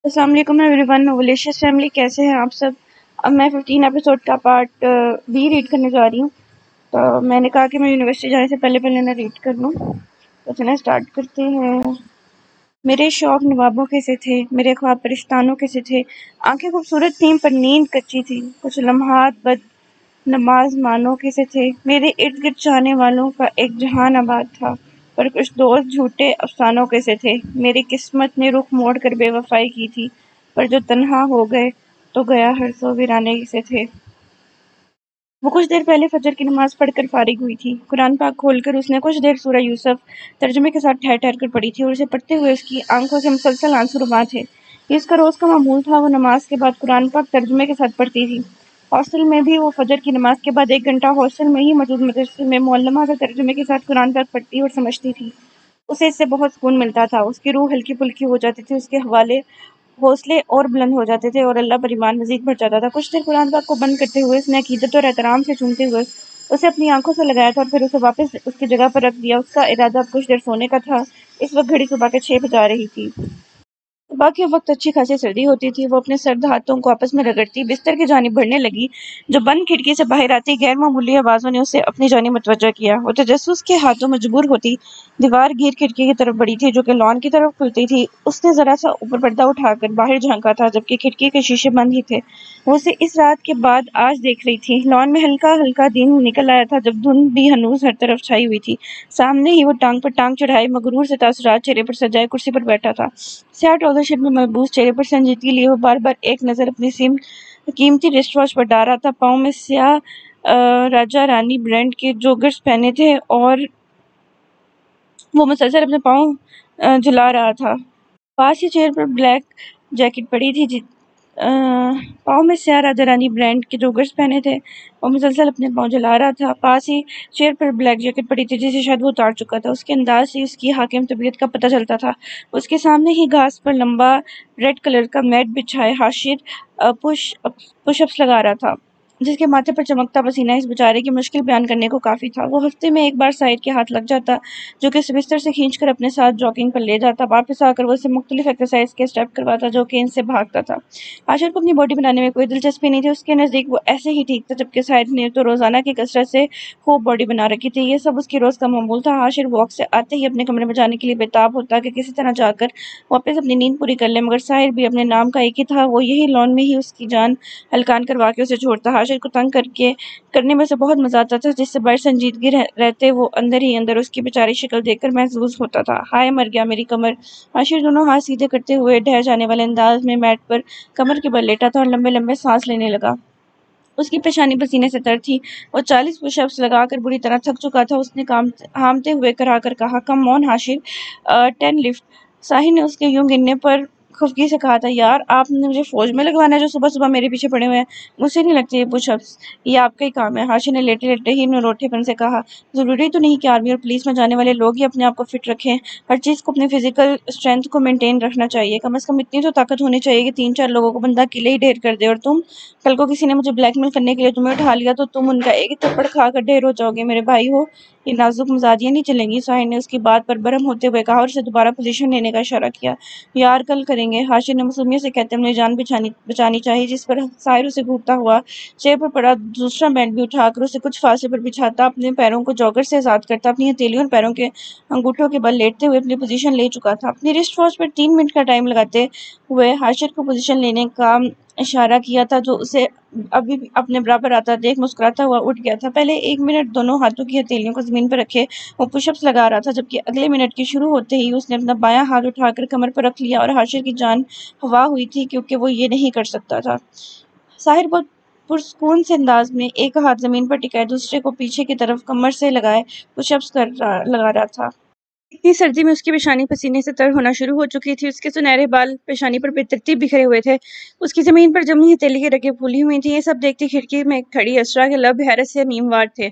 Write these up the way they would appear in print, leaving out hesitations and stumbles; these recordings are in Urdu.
السلام علیکم ایوری ون، ولیشیس فیملی، کیسے ہیں آپ سب؟ اب میں 15 ایپیسوڈ کا پارٹ بھی ریڈ کرنے جا رہی ہوں، تو میں نے کہا کہ میں یونیورسٹی جانے سے پہلے انہیں ریڈ کر لوں، تو چلیں اسٹارٹ کرتے ہیں۔ میرے شوق نوابوں کیسے تھے، میرے خواب پرستانوں کیسے تھے، آنکھیں خوبصورت تھیں پر نیند کچی تھی، کچھ لمحات بد نماز مانو کیسے تھے، میرے ارد گرد چاہنے والوں کا ایک جہان آباد تھا، پر کچھ دوست جھوٹے افسانوں کیسے تھے، میری قسمت نے رخ موڑ کر بے وفائی کی تھی، پر جو تنہا ہو گئے تو گیا ہر سو ویرانے کیسے تھے۔ وہ کچھ دیر پہلے فجر کی نماز پڑھ کر فارغ ہوئی تھی، قرآن پاک کھول کر اس نے کچھ دیر سورہ یوسف ترجمے کے ساتھ ٹھہر ٹھہر کر پڑھی تھی، اور اسے پڑھتے ہوئے اس کی آنکھوں سے مسلسل آنسو رواں تھے۔ یہ اس کا روز کا معمول تھا، وہ نماز کے بعد قرآن پاک ترجمے کے ساتھ پڑھتی تھی۔ ہاسٹل میں بھی وہ فجر کی نماز کے بعد 1 گھنٹہ ہاسٹل میں ہی موجود مدرسے میں معلمہ کا ترجمے کے ساتھ قرآن پاک پڑھتی اور سمجھتی تھی۔ اسے اس سے بہت سکون ملتا تھا، اس کی روح ہلکی پھلکی ہو جاتی تھی، اس کے حوصلے اور بلند ہو جاتے تھے اور اللہ پر ایمان مزید بڑھ جاتا تھا۔ کچھ دیر قرآن پاک کو بند کرتے ہوئے اس نے عقیدت اور احترام سے سنتے ہوئے اسے اپنی آنکھوں سے لگایا تھا اور پھر اسے واپس اس کی جگہ پر رکھ دیا۔ اس کا ارادہ اب کچھ دیر سونے کا تھا۔ اس وقت گھڑی صبح کے 6 بجا رہی تھی۔ صبح کے وقت اچھی خاصی سردی ہوتی تھی۔ وہ اپنے سرد ہاتھوں کو آپس میں رگڑتی بستر کی جانب بڑھنے لگی۔ جو بند کھڑکی سے باہر آتی غیر معمولی آوازوں نے اسے اپنی جانب متوجہ کیا۔ وہ تجسس کے ہاتھوں مجبور ہوتی دیوار گیر کھڑکی کی طرف بڑھی تھی جو کہ لان کی طرف کھلتی تھی۔ اس نے ذرا سا اوپر پردہ اٹھا کر باہر جھانکا تھا جبکہ کھڑکی کے شیشے بند ہی تھے۔ وہ اسے اس رات کے بعد آج دیکھ رہی تھی۔ لان میں ہلکا ہلکا دن نکل آیا تھا جب دھند بھی ہنوز ہر طرف چھائی ہوئی تھی۔ سامنے ہی وہ ٹانگ پر ٹانگ چڑھائے مغرور سے تاثرات چہرے پر سجائے کرسی پر بیٹھا تھا۔ سیاہ ٹراؤزر شرٹ میں ملبوس چہرے پر سنجیدگی لیے وہ بار بار ایک نظر اپنی قیمتی رسٹ واچ پر ڈال رہا تھا۔ پاؤں میں سیاہ راجا رانی برانڈ کے جوگرز پہنے تھے اور وہ مسلسل اپنے پاؤں جلا رہا تھا۔ پاس ہی چیئر پر بلیک جیکٹ پڑی تھی پاؤں میں سیاہ راجا رانی برانڈ کے جوگرز پہنے تھے، وہ مسلسل اپنے پاؤں جلا رہا تھا۔ پاس ہی چیئر پر بلیک جیکٹ پڑی تھی جسے شاید وہ اتار چکا تھا۔ اس کے انداز سے اس کی حاکم طبیعت کا پتہ چلتا تھا۔ اس کے سامنے ہی گھاس پر لمبا ریڈ کلر کا میٹ بچھائے حاشر پش اپس لگا رہا تھا جس کے ماتھے پر چمکتا پسینہ اس بیچارے کی مشکل بیان کرنے کو کافی تھا۔ وہ ہفتے میں ایک بار سائر کے ہاتھ لگ جاتا جو کہ اسے بستر سے کھینچ کر اپنے ساتھ جاگنگ پر لے جاتا۔ واپس آ کر وہ اسے مختلف ایکسرسائز کے اسٹیپ کرواتا جو کہ ان سے بھاگتا تھا۔ عاشر کو اپنی باڈی بنانے میں کوئی دلچسپی نہیں تھی، اس کے نزدیک وہ ایسے ہی ٹھیک تھا، جبکہ سائر نے تو روزانہ کی کثرت سے خوب باڈی بنا رکھی تھی۔ یہ سب اس کی روز کا معمول تھا۔ عاشر واک سے آتے ہی اپنے کمرے میں جانے کے لیے بےتاب ہوتا کہ کسی طرح جا کر واپس اپنی نیند پوری کر لے، مگر سائر بھی اپنے نام کا ایک ہی تھا۔ وہ یہی لان میں ہی اس کی جان ہلکان کروا کے اسے چھوڑتا۔ عاشر کو تنگ کرنے میں اسے بہت مزہ آتا تھا، جس سے باہر سنجیدگی رہتے وہ اندر ہی اندر اس کی بیچاری شکل دیکھ کر محظوظ ہوتا تھا۔ ہائے مر گیا میری کمر! عاشر دونوں ہاتھ سیدھے کرتے ہوئے ڈھہ جانے والے انداز میں میٹ پر کمر کے بل لیٹا تھا اور لمبے لمبے سانس لینے لگا۔ اس کی پیشانی پسینے سے تر تھی۔ وہ 40 پش اپس لگا کر بری طرح تھک چکا تھا۔ اس نے ہامتے ہوئے کرا کر کہا، کم آن عاشر، 10 لفٹ۔ ساحر نے اس کے یوں گننے پر خفگی سے کہا تھا، یار آپ نے مجھے فوج میں لگوانا ہے جو صبح صبح میرے پیچھے پڑے ہوئے ہیں؟ مجھ سے نہیں لگتے یہ پش اپس، یہ آپ کا ہی کام ہے۔ عاشر نے لیٹے لیٹے ہی نروٹھے پن سے کہا، ضروری تو نہیں کہ آرمی اور پولیس میں جانے والے لوگ ہی اپنے آپ کو فٹ رکھیں، ہر چیز کو اپنی فزیکل اسٹرینتھ کو مینٹین رکھنا چاہیے، کم از کم اتنی تو طاقت ہونی چاہیے کہ 3-4 لوگوں کو بندہ اکیلے ہی ڈھیر کر دے، اور تم کل کو کسی نے مجھے بلیک میل کرنے کے لیے تمہیں اٹھا لیا تو تم ان کا ایک تھپڑ کھا کر ڈھیر ہو جاؤ گے، میرے بھائی ہو، یہ نازک مزاجیاں نہیں چلیں گی۔ ساحر نے اس کی بات پر برہم ہوتے ہوئے کہا اور اسے دوبارہ پوزیشن لینے کا اشارہ کیا۔ یار کل کریں گے، عاشر نے معصومیت سے کہتے ہوئے جان بچانی چاہی، جس پر ساحر اسے گھورتا ہوا چیئر پر پڑا دوسرا بینڈ بھی اٹھا کر اسے کچھ فاصلے پر بچھاتا، اپنے پیروں کو جاگر سے آزاد کرتا، اپنی ہتھیلیوں اور پیروں کے انگوٹھوں کے بل لیٹتے ہوئے اپنی پوزیشن لے چکا تھا۔ اپنی رسٹ واچ پر 3 منٹ کا ٹائم لگاتے ہوئے عاشر کو پوزیشن لینے کا اشارہ کیا تھا جو اسے ابھی اپنے برابر آتا دیکھ مسکراتا ہوا اٹھ گیا تھا۔ پہلے 1 منٹ دونوں ہاتھوں کی ہتھیلیوں کو زمین پر رکھے وہ پش اپس لگا رہا تھا، جبکہ اگلے منٹ کے شروع ہوتے ہی اس نے اپنا بایاں ہاتھ اٹھا کر کمر پر رکھ لیا اور عاشر کی جان ہوا ہوئی تھی کیونکہ وہ یہ نہیں کر سکتا تھا۔ ساحر بہت پرسکون سے انداز میں ایک ہاتھ زمین پر ٹکائے دوسرے کو پیچھے کی طرف کمر سے لگائے پش اپس لگا رہا تھا۔ اتنی سردی میں اس کی پیشانی پسینے سے تر ہونا شروع ہو چکی تھی، اس کے سنہرے بال پیشانی پر بے ترتیب بکھرے ہوئے تھے، اس کی زمین پر جمی ہتھیلی کی رگیں پھولی ہوئی تھیں۔ یہ سب دیکھتی کھڑکی میں کھڑی اسرا کے لب حیرت سے نیم وار تھے۔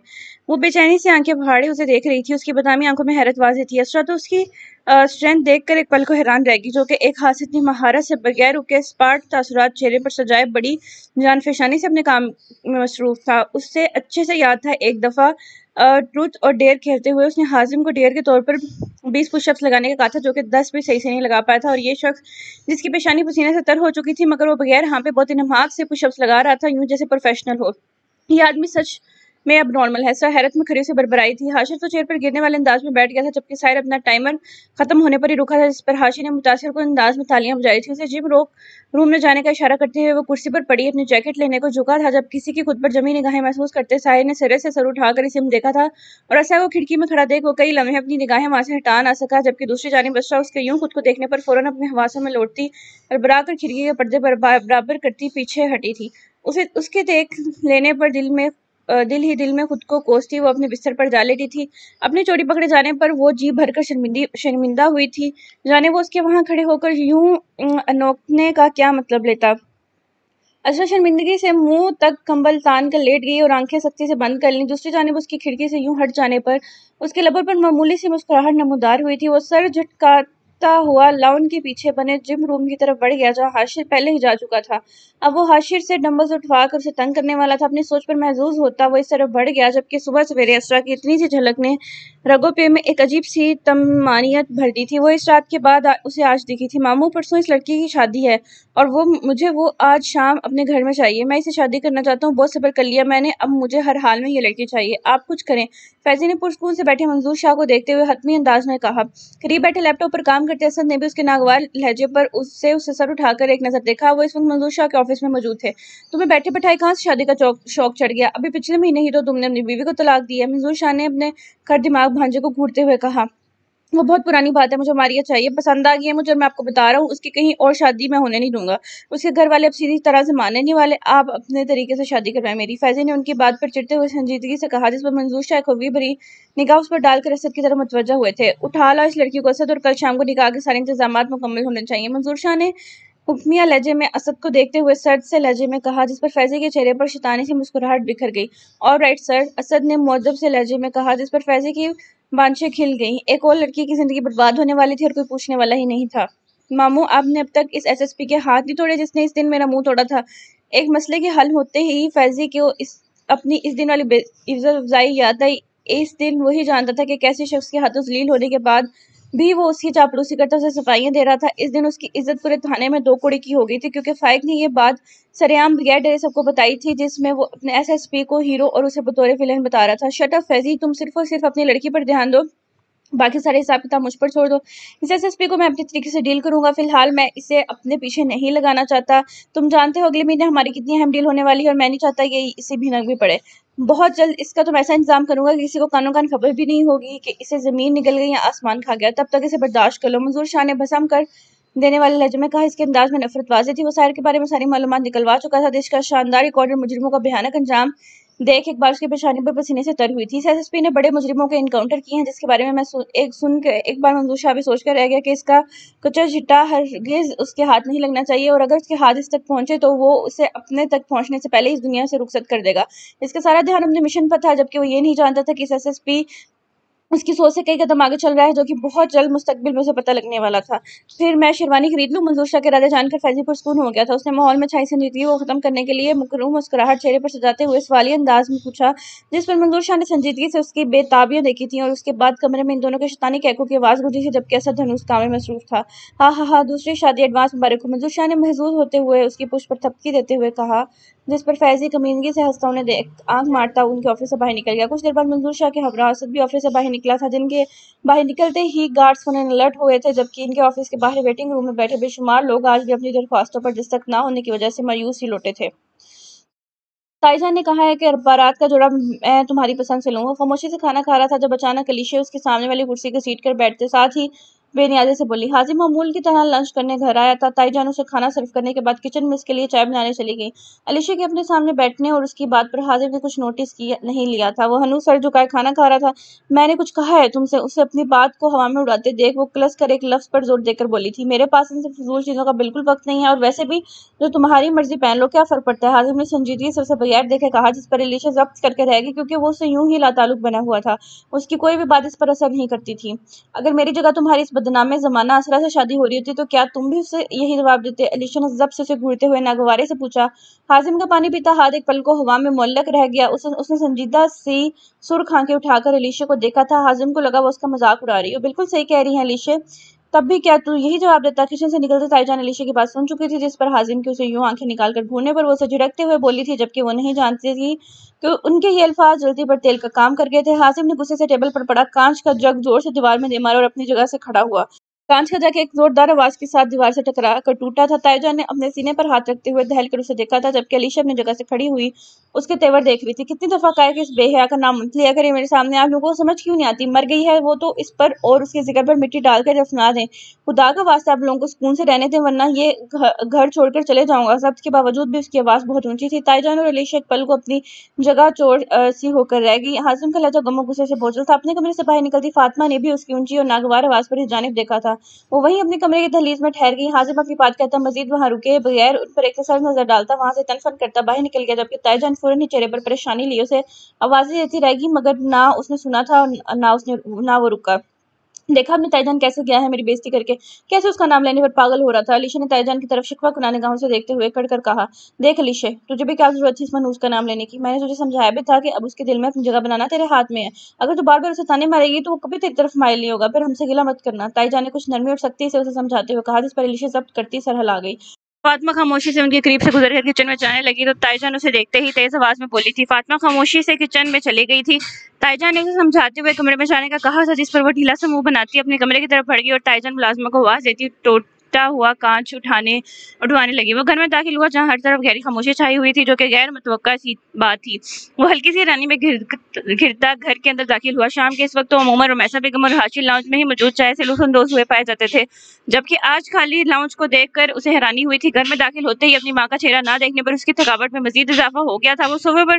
وہ بے چینی سے آنکھیں پھاڑے اسے دیکھ رہی تھی، اس کی بادامی آنکھوں میں حیرت واضح تھی۔ اسرا تو اس کی اسٹرینتھ دیکھ کر ایک پل کو حیران رہ گئی، جو کہ ایک ہاتھ سے اتنی مہارت سے بغیر رکے اسپاٹ تاثرات چہرے پر سجائے بڑی جان فشانی سے اپنے کام میں مصروف تھا۔ اسے اچھے سے یاد تھا ایک دفعہ ٹروتھ اور ڈیئر کھیلتے ہوئے اس نے حازم کو ڈیئر کے طور پر 20 پش اپس لگانے کا کہا تھا، جو کہ 10 بھی صحیح سے نہیں لگا پایا تھا، اور یہ شخص جس کی پیشانی پسینے سے تر ہو چکی تھی مگر وہ بغیر ہاں پہ بہت انہماک سے پش اپس لگا رہا تھا، یوں جیسے پروفیشنل ہو۔ یہ آدمی سچ میں اب نارمل ہے۔ سر حیرت میں کھڑی سے بربرائی تھی۔ حاشر تو چیئر پر گرنے والے انداز میں بیٹھ گیا تھا، جبکہ سائر اپنا ٹائمر ختم ہونے پر ہی رکا تھا، جس پر حاشر نے متاثر کن انداز میں تالیاں بجائی تھی۔ اسے جم روم میں جانے کا اشارہ کرتے ہوئے وہ کرسی پر پڑی اپنی جیکٹ لینے کو جھکا تھا، جب کسی کی خود پر جمی نگاہیں محسوس کرتے سائر نے سرے سے سر اٹھا کر اسے دیکھا تھا، اور ایسا وہ کھڑکی میں کھڑا دیکھ وہ کئی لمحے اپنی نگاہیں وہاں سے ہٹا نہ سکا، جبکہ دوسری جانب اسرا اس کے یوں خود کو دیکھنے پر فوراً اپنے حواسوں میں لوٹتی اور برا کر کھڑکی کے پردے برابر کرتی پیچھے ہٹی تھی۔ اس کے دیکھ لینے پر دل میں خود کو کوستی وہ اپنے بستر پر جا لیٹی تھی۔ اپنی چوری پکڑے جانے پر وہ جی بھر کر شرمندہ ہوئی تھی، جانے وہ اس کے وہاں کھڑے ہو کر یوں انوکنے کا کیا مطلب لیتا۔ اسرا شرمندگی سے منہ تک کمبل تان کر لیٹ گئی اور آنکھیں سختی سے بند کر لیں۔ دوسری جانب اس کی کھڑکی سے یوں ہٹ جانے پر اس کے لبوں پر معمولی سی مسکراہٹ نمودار ہوئی تھی۔ وہ سر جھٹکاتا ہوا لاؤن کے پیچھے بنے جم روم کی طرف بڑھ گیا، جہاں حاشر پہلے ہی جا چکا تھا۔ اب وہ حاشر سے ڈمبلز اٹھوا کر اسے تنگ کرنے والا تھا۔ اپنی سوچ پر محظوظ ہوتا وہ اس طرف بڑھ گیا، جبکہ صبح سویرے اسرا کی اتنی سی جھلک نے رگوں پہ میں ایک عجیب سی طمانینت بھر دی تھی۔ وہ اس رات کے بعد اسے آج دکھی تھی۔ ماموں، پرسوں اس لڑکی کی شادی ہے اور مجھے وہ آج شام اپنے گھر میں چاہیے۔ میں اسے شادی کرنا چاہتا ہوں، بہت صبر کر لیا میں نے، اب مجھے ہر حال میں یہ لڑکی چاہیے، آپ کچھ کریں۔ فیضی نے پرسکون سے بیٹھے منظور شاہ کو دیکھتے ہوئے حتمی انداز میں کہا۔ قریب بیٹھے لیپ ٹاپ پر کام کرتے اسد نے بھی اس کے ناگوار لہجے پر اسے سر اٹھا کر ایک نظر دیکھا۔ وہ اس وقت منظور شاہ کے آفس میں موجود تھے۔ تمہیں بیٹھے بٹھائے کہاں سے شادی کا شوق چڑھ گیا؟ ابھی پچھلے مہینے ہی تو تم نے اپنی بیوی کو طلاق دی ہے، منظور شاہ نے اپنے کھر دماغ بھانجے کو گھورتے ہوئے کہا۔ وہ بہت پرانی بات ہے، مجھے ماریہ چاہیے، پسند آ گئی ہے مجھے، اور میں آپ کو بتا رہا ہوں اس کی کہیں اور شادی میں ہونے نہیں دوں گا۔ اس کے گھر والے اب سیدھی طرح سے ماننے نہیں والے، آپ اپنے طریقے سے شادی کروائیں میری۔ فیضی نے ان کی بات پر چڑھتے ہوئے سنجیدگی سے کہا، جس پر منظور شاہ خوبی بھری نگاہ اس پر ڈال کر اسد کی طرف متوجہ ہوئے تھے۔ اٹھا لا اس لڑکی کو اسد، اور کل شام کو نکاح کے سارے انتظامات مکمل ہونے چاہیے۔ منظور شاہ نے حکمیہ لہجے میں اسد کو دیکھتے ہوئے سرد سے لہجے میں کہا، جس پر فیضی کے چہرے پر شیطانی سی مسکراہٹ بکھر گئی۔ آل رائٹ سر، اسد نے مؤدب سے لہجے میں کہا، جس پر فیضی کی بانچیں کھل گئیں۔ ایک اور لڑکی کی زندگی برباد ہونے والی تھی اور کوئی پوچھنے والا ہی نہیں تھا۔ ماموں، آپ نے اب تک اس ایس ایس پی کے ہاتھ نہیں توڑے جس نے اس دن میرا منہ توڑا تھا۔ ایک مسئلے کے حل ہوتے ہی فیضی کو اپنی اس دن والی عزت افزائی یاد آئی۔ اس دن وہی جانتا تھا کہ کیسے شخص کے ہاتھوں ذلیل ہونے کے بعد بھی وہ اس کی چاپلوسی کرتا اسے صفائیاں دے رہا تھا۔ اس دن اس کی عزت پورے تھانے میں دو کوڑی کی ہو گئی تھی، کیونکہ فائق نے یہ بات سرعام بغیر ڈرے سب کو بتائی تھی، جس میں وہ اپنے ایس ایس پی کو ہیرو اور اسے بطور ویلن بتا رہا تھا۔ شٹ اپ فیضی، تم صرف اور صرف اپنی لڑکی پر دھیان دو، باقی سارے حساب کتاب مجھ پر چھوڑ دو۔ اس ایس ایس پی کو میں اپنے طریقے سے ڈیل کروں گا، فی الحال میں اسے اپنے پیچھے نہیں لگانا چاہتا۔ تم جانتے ہو اگلے مہینے ہماری کتنی اہم ڈیل ہونے والی ہے، اور میں نہیں چاہتا کہ اسے بھینک بھی پڑے۔ بہت جلد اس کا تم ایسا انتظام کروں گا کہ کسی کو کانوں کان خبر بھی نہیں ہوگی کہ اسے زمین نگل گئی یا آسمان کھا گیا، تب تک اسے برداشت کر لو۔ منظور شاہ نے بھسم کر دینے والے لہجے میں کہا، اس کے انداز میں نفرت واضح تھی۔ وہ سائر کے بارے میں ساری معلومات نکلوا چکا تھا، جس کا شاندار ریکارڈ اور مجرموں کا بھیانک انجام دیکھ ایک بار اس کی پیشانی پر پسینے سے تر ہوئی تھی۔ اس ایس ایس پی نے بڑے مجرموں کے انکاؤنٹر کیے ہیں، جس کے بارے میں سن کے ایک بار منظور شاہ بھی سوچ کر رہ گیا کہ اس کا کچا چٹا ہرگز اس کے ہاتھ نہیں لگنا چاہیے، اور اگر اس کے ہاتھ اس تک پہنچے تو وہ اسے اپنے تک پہنچنے سے پہلے اس دنیا سے رخصت کر دے گا۔ اس کا سارا دھیان اپنے مشن پر تھا، جبکہ وہ یہ نہیں جانتا تھا کہ اس ایس ایس پی اس کی سوچ سے کئی قدم آگے چل رہا ہے، جو کہ بہت جلد مستقبل میں اسے پتہ لگنے والا تھا۔ پھر میں شیروانی خرید لوں؟ منظور شاہ کے ارادے جان کر فیضی پرسکون ہو گیا تھا۔ اس نے ماحول میں چھائی سنجیدگی کو ختم کرنے کے لیے مکروہ مسکراہٹ چہرے پر سجاتے ہوئے سوالیہ انداز میں پوچھا، جس پر منظور شاہ نے سنجیدگی سے اس کی بے تابیاں دیکھی تھیں، اور اس کے بعد کمرے میں ان دونوں کے شیطانی کہکوں کی آواز گونجی تھی، جبکہ اسد ہنوز کام میں مصروف تھا۔ ہاں ہاں ہاں، دوسری شادی ایڈوانس مبارک ہو، منظور شاہ نے محظوظ ہوتے ہوئے اس کی پشت پر تھپکی دیتے ہوئے کہا، جس پر فیضی کمینگی سے ہنستا انہیں دیکھ آنکھ مارتا ان کے آفس سے باہر نکل گیا۔ کچھ دیر بعد منظور شاہ کے ہمراہ اسد بھی آفس سے باہر نکلا تھا، جن کے باہر نکلتے ہی گارڈز فوراً الرٹ ہوئے تھے، جبکہ ان کے آفس کے باہر ویٹنگ روم میں بیٹھے بے شمار لوگ آج بھی اپنی درخواستوں پر دستخط نہ ہونے کی وجہ سے مایوس ہی لوٹے تھے۔ تائی جان نے کہا ہے کہ بارات کا جوڑا میں تمہاری پسند سے لوں گا۔ خاموشی سے کھانا کھا رہا تھا جب اچانک علیشہ اس کے سامنے والی کرسی کے سیٹ کر بیٹھتے ساتھ ہی بے نیازی سے بولی۔ حازم معمول کی طرح لنچ کرنے گھر آیا تھا۔ تائی جان اسے کھانا سرو کرنے کے بعد کچن میں اس کے لیے چائے بنانے چلی گئی۔ علیشہ کے اپنے سامنے بیٹھنے اور اس کی بات پر حازم نے کچھ نوٹس نہیں لیا تھا۔ وہ ہنوز سر جھکائے کھانا کھا رہا تھا۔ میں نے کچھ کہا ہے تم سے؟ اسے اپنی بات کو ہوا میں اڑاتے دیکھ وہ کلس کر ایک لفظ پر زور دے کر بولی تھی، میرے پاس ان سے فضول چیزوں کا بالکل وقت نہیں ہے، اور ویسے بھی جو تمہاری مرضی پہن لو، کیا فرق پڑتا ہے؟ حازم نے سنجیدگی سے اسے بغیر دیکھے کہا، جس پر علیشہ ضبط کر کے رہ گئی، کیونکہ وہ اس سے یوں ہی لا تعلق بنا ہوا تھا۔ اس کی کوئی بھی بات اس پر اثر نہیں کرتی تھی۔ اگر میری جگہ تمہاری اس بدنام زمانہ اسرا سے شادی ہو رہی ہوتی تو کیا تم بھی اسے یہی جواب دیتے؟ علیشا نے ضبط سے اسے گھورتے ہوئے ناگوارے سے پوچھا۔ حازم کا پانی پیتا ہاتھ ایک پل کو ہوا میں معلق رہ گیا۔ اس نے سنجیدہ سی سرخ آنکھیں اٹھا کر علیشا کو دیکھا تھا۔ حازم کو لگا وہ اس کا مذاق اڑا رہی ہو۔ بالکل صحیح کہہ رہی ہیں علیشا، تب بھی کیا تو یہی جواب دیتا؟ کچن سے نکلتے تائی جان علیشا کی بات سن چکی تھی، جس پر حازم کی اسے یوں آنکھیں نکال کر گھورنے پر وہ اسے جھڑکتے ہوئے بولی تھی، جبکہ وہ نہیں جانتی تھی کہ ان کے یہ الفاظ جلدی پر تیل کا کام کر گئے تھے۔ حازم نے غصے سے ٹیبل پر پڑا کانچ کا جگ زور سے دیوار میں دے مارا اور اپنی جگہ سے کھڑا ہوا۔ کانچ کا جگ ایک زوردار آواز کے ساتھ دیوار سے ٹکرا کر ٹوٹا تھا۔ تائی جان نے اپنے سینے پر ہاتھ رکھتے ہوئے دہل کر اسے دیکھا تھا، جبکہ علیشا اپنی جگہ سے کھڑی ہوئی اس کے تیور دیکھ رہی تھی۔ کتنی دفعہ کہا کہ اس بے حیا کا نام مت لیا کرے میرے سامنے، آپ لوگوں کو سمجھ کیوں نہیں آتی؟ مر گئی ہے وہ تو اس پر اور اس کے ذکر پر مٹی ڈال کر دفنا دیں۔ خدا کا واسطہ آپ لوگوں کو سکون سے رہنے دیں، ورنہ یہ گھر چھوڑ کر چلے جاؤں گا۔ ضبط کے باوجود بھی اس کی آواز بہت اونچی تھی۔ تائی جان اور علیشا ایک پل کو اپنی جگہ چوڑ سی ہو کر رہ گئی۔ حازم کا لہجہ غم و غصے سے بوجھل تھا۔ اپنے کمرے سے باہر نکلتی فاطمہ نے بھی اس کی اونچی اور ناگوار آواز پر اس جانب دیکھا تھا۔ وہ وہیں اپنے کمرے کی دہلیز میں ٹھہر گئی۔ حازم اپنی بات کہتا مزید وہاں رکے بغیر ان پر ایک تسل نظر ڈالتا وہاں سے تن فن کرتا باہر نکل گیا، جبکہ تائی جان فوراً ہی چہرے پر پریشانی لیے اسے آوازیں دیتی رہ گئی، مگر نہ اس نے سنا تھا نہ وہ رکا۔ دیکھا آپ نے تائی جان کیسے گیا ہے میری بےزتی کر کے، کیسے اس کا نام لینے پر پاگل ہو رہا تھا؟ علیشا نے تائی جان کی طرف شکوہ کناہ نگاہوں سے دیکھتے ہوئے کڑ کر کہا۔ دیکھ علیشا، تجھے بھی کیا ضرورت تھی اس منحوس کا نام لینے کی؟ میں نے تجھے سمجھایا بھی تھا کہ اب اس کے دل میں اپنی جگہ بنانا تیرے ہاتھ میں ہے۔ اگر تو بار بار اسے تانے مارے گی تو وہ کبھی تیری طرف مائل نہیں ہوگا۔ پھر ہم سے گلہ مت کرنا، تائی جان نے کچھ نرمی اور سختی سے اسے سمجھاتے ہوئے کہا، جس پر علیشا ضبط کرتی سر ہلا گئی۔ فاطمہ خاموشی سے ان کے قریب سے گزر کر کچن میں جانے لگی تو تائی جان اسے دیکھتے ہی تیز آواز میں بولی تھی۔ فاطمہ خاموشی سے کچن میں چلی گئی تھی۔ تائی جان نے اسے سمجھاتے ہوئے کمرے میں جانے کا کہا تھا، جس پر وہ ڈھیلا سا منہ بناتی اپنے کمرے کی طرف بڑھ گئی اور تائی جان ملازمہ کو آواز دیتی ٹوٹا ہوا کانچ اٹھوانے لگی۔ وہ گھر میں داخل ہوا جہاں ہر طرف گہری خاموشی چھائی ہوئی تھی، جو کہ غیر متوقع سی بات تھی۔ وہ ہلکی سی حیرانی میں گھرتا گھر کے اندر داخل ہوا۔ شام کے اس وقت تو عموماً رمیسا بیگم اور حاشر لاؤنج میں ہی موجود چائے سے لطف اندوز ہوئے پائے جاتے تھے، جبکہ آج خالی لاؤنج کو دیکھ کر اسے حیرانی ہوئی تھی۔ گھر میں داخل ہوتے ہی اپنی ماں کا چہرہ نہ دیکھنے پر اس کی تھکاوٹ میں مزید اضافہ ہو گیا تھا۔ وہ صوفے پر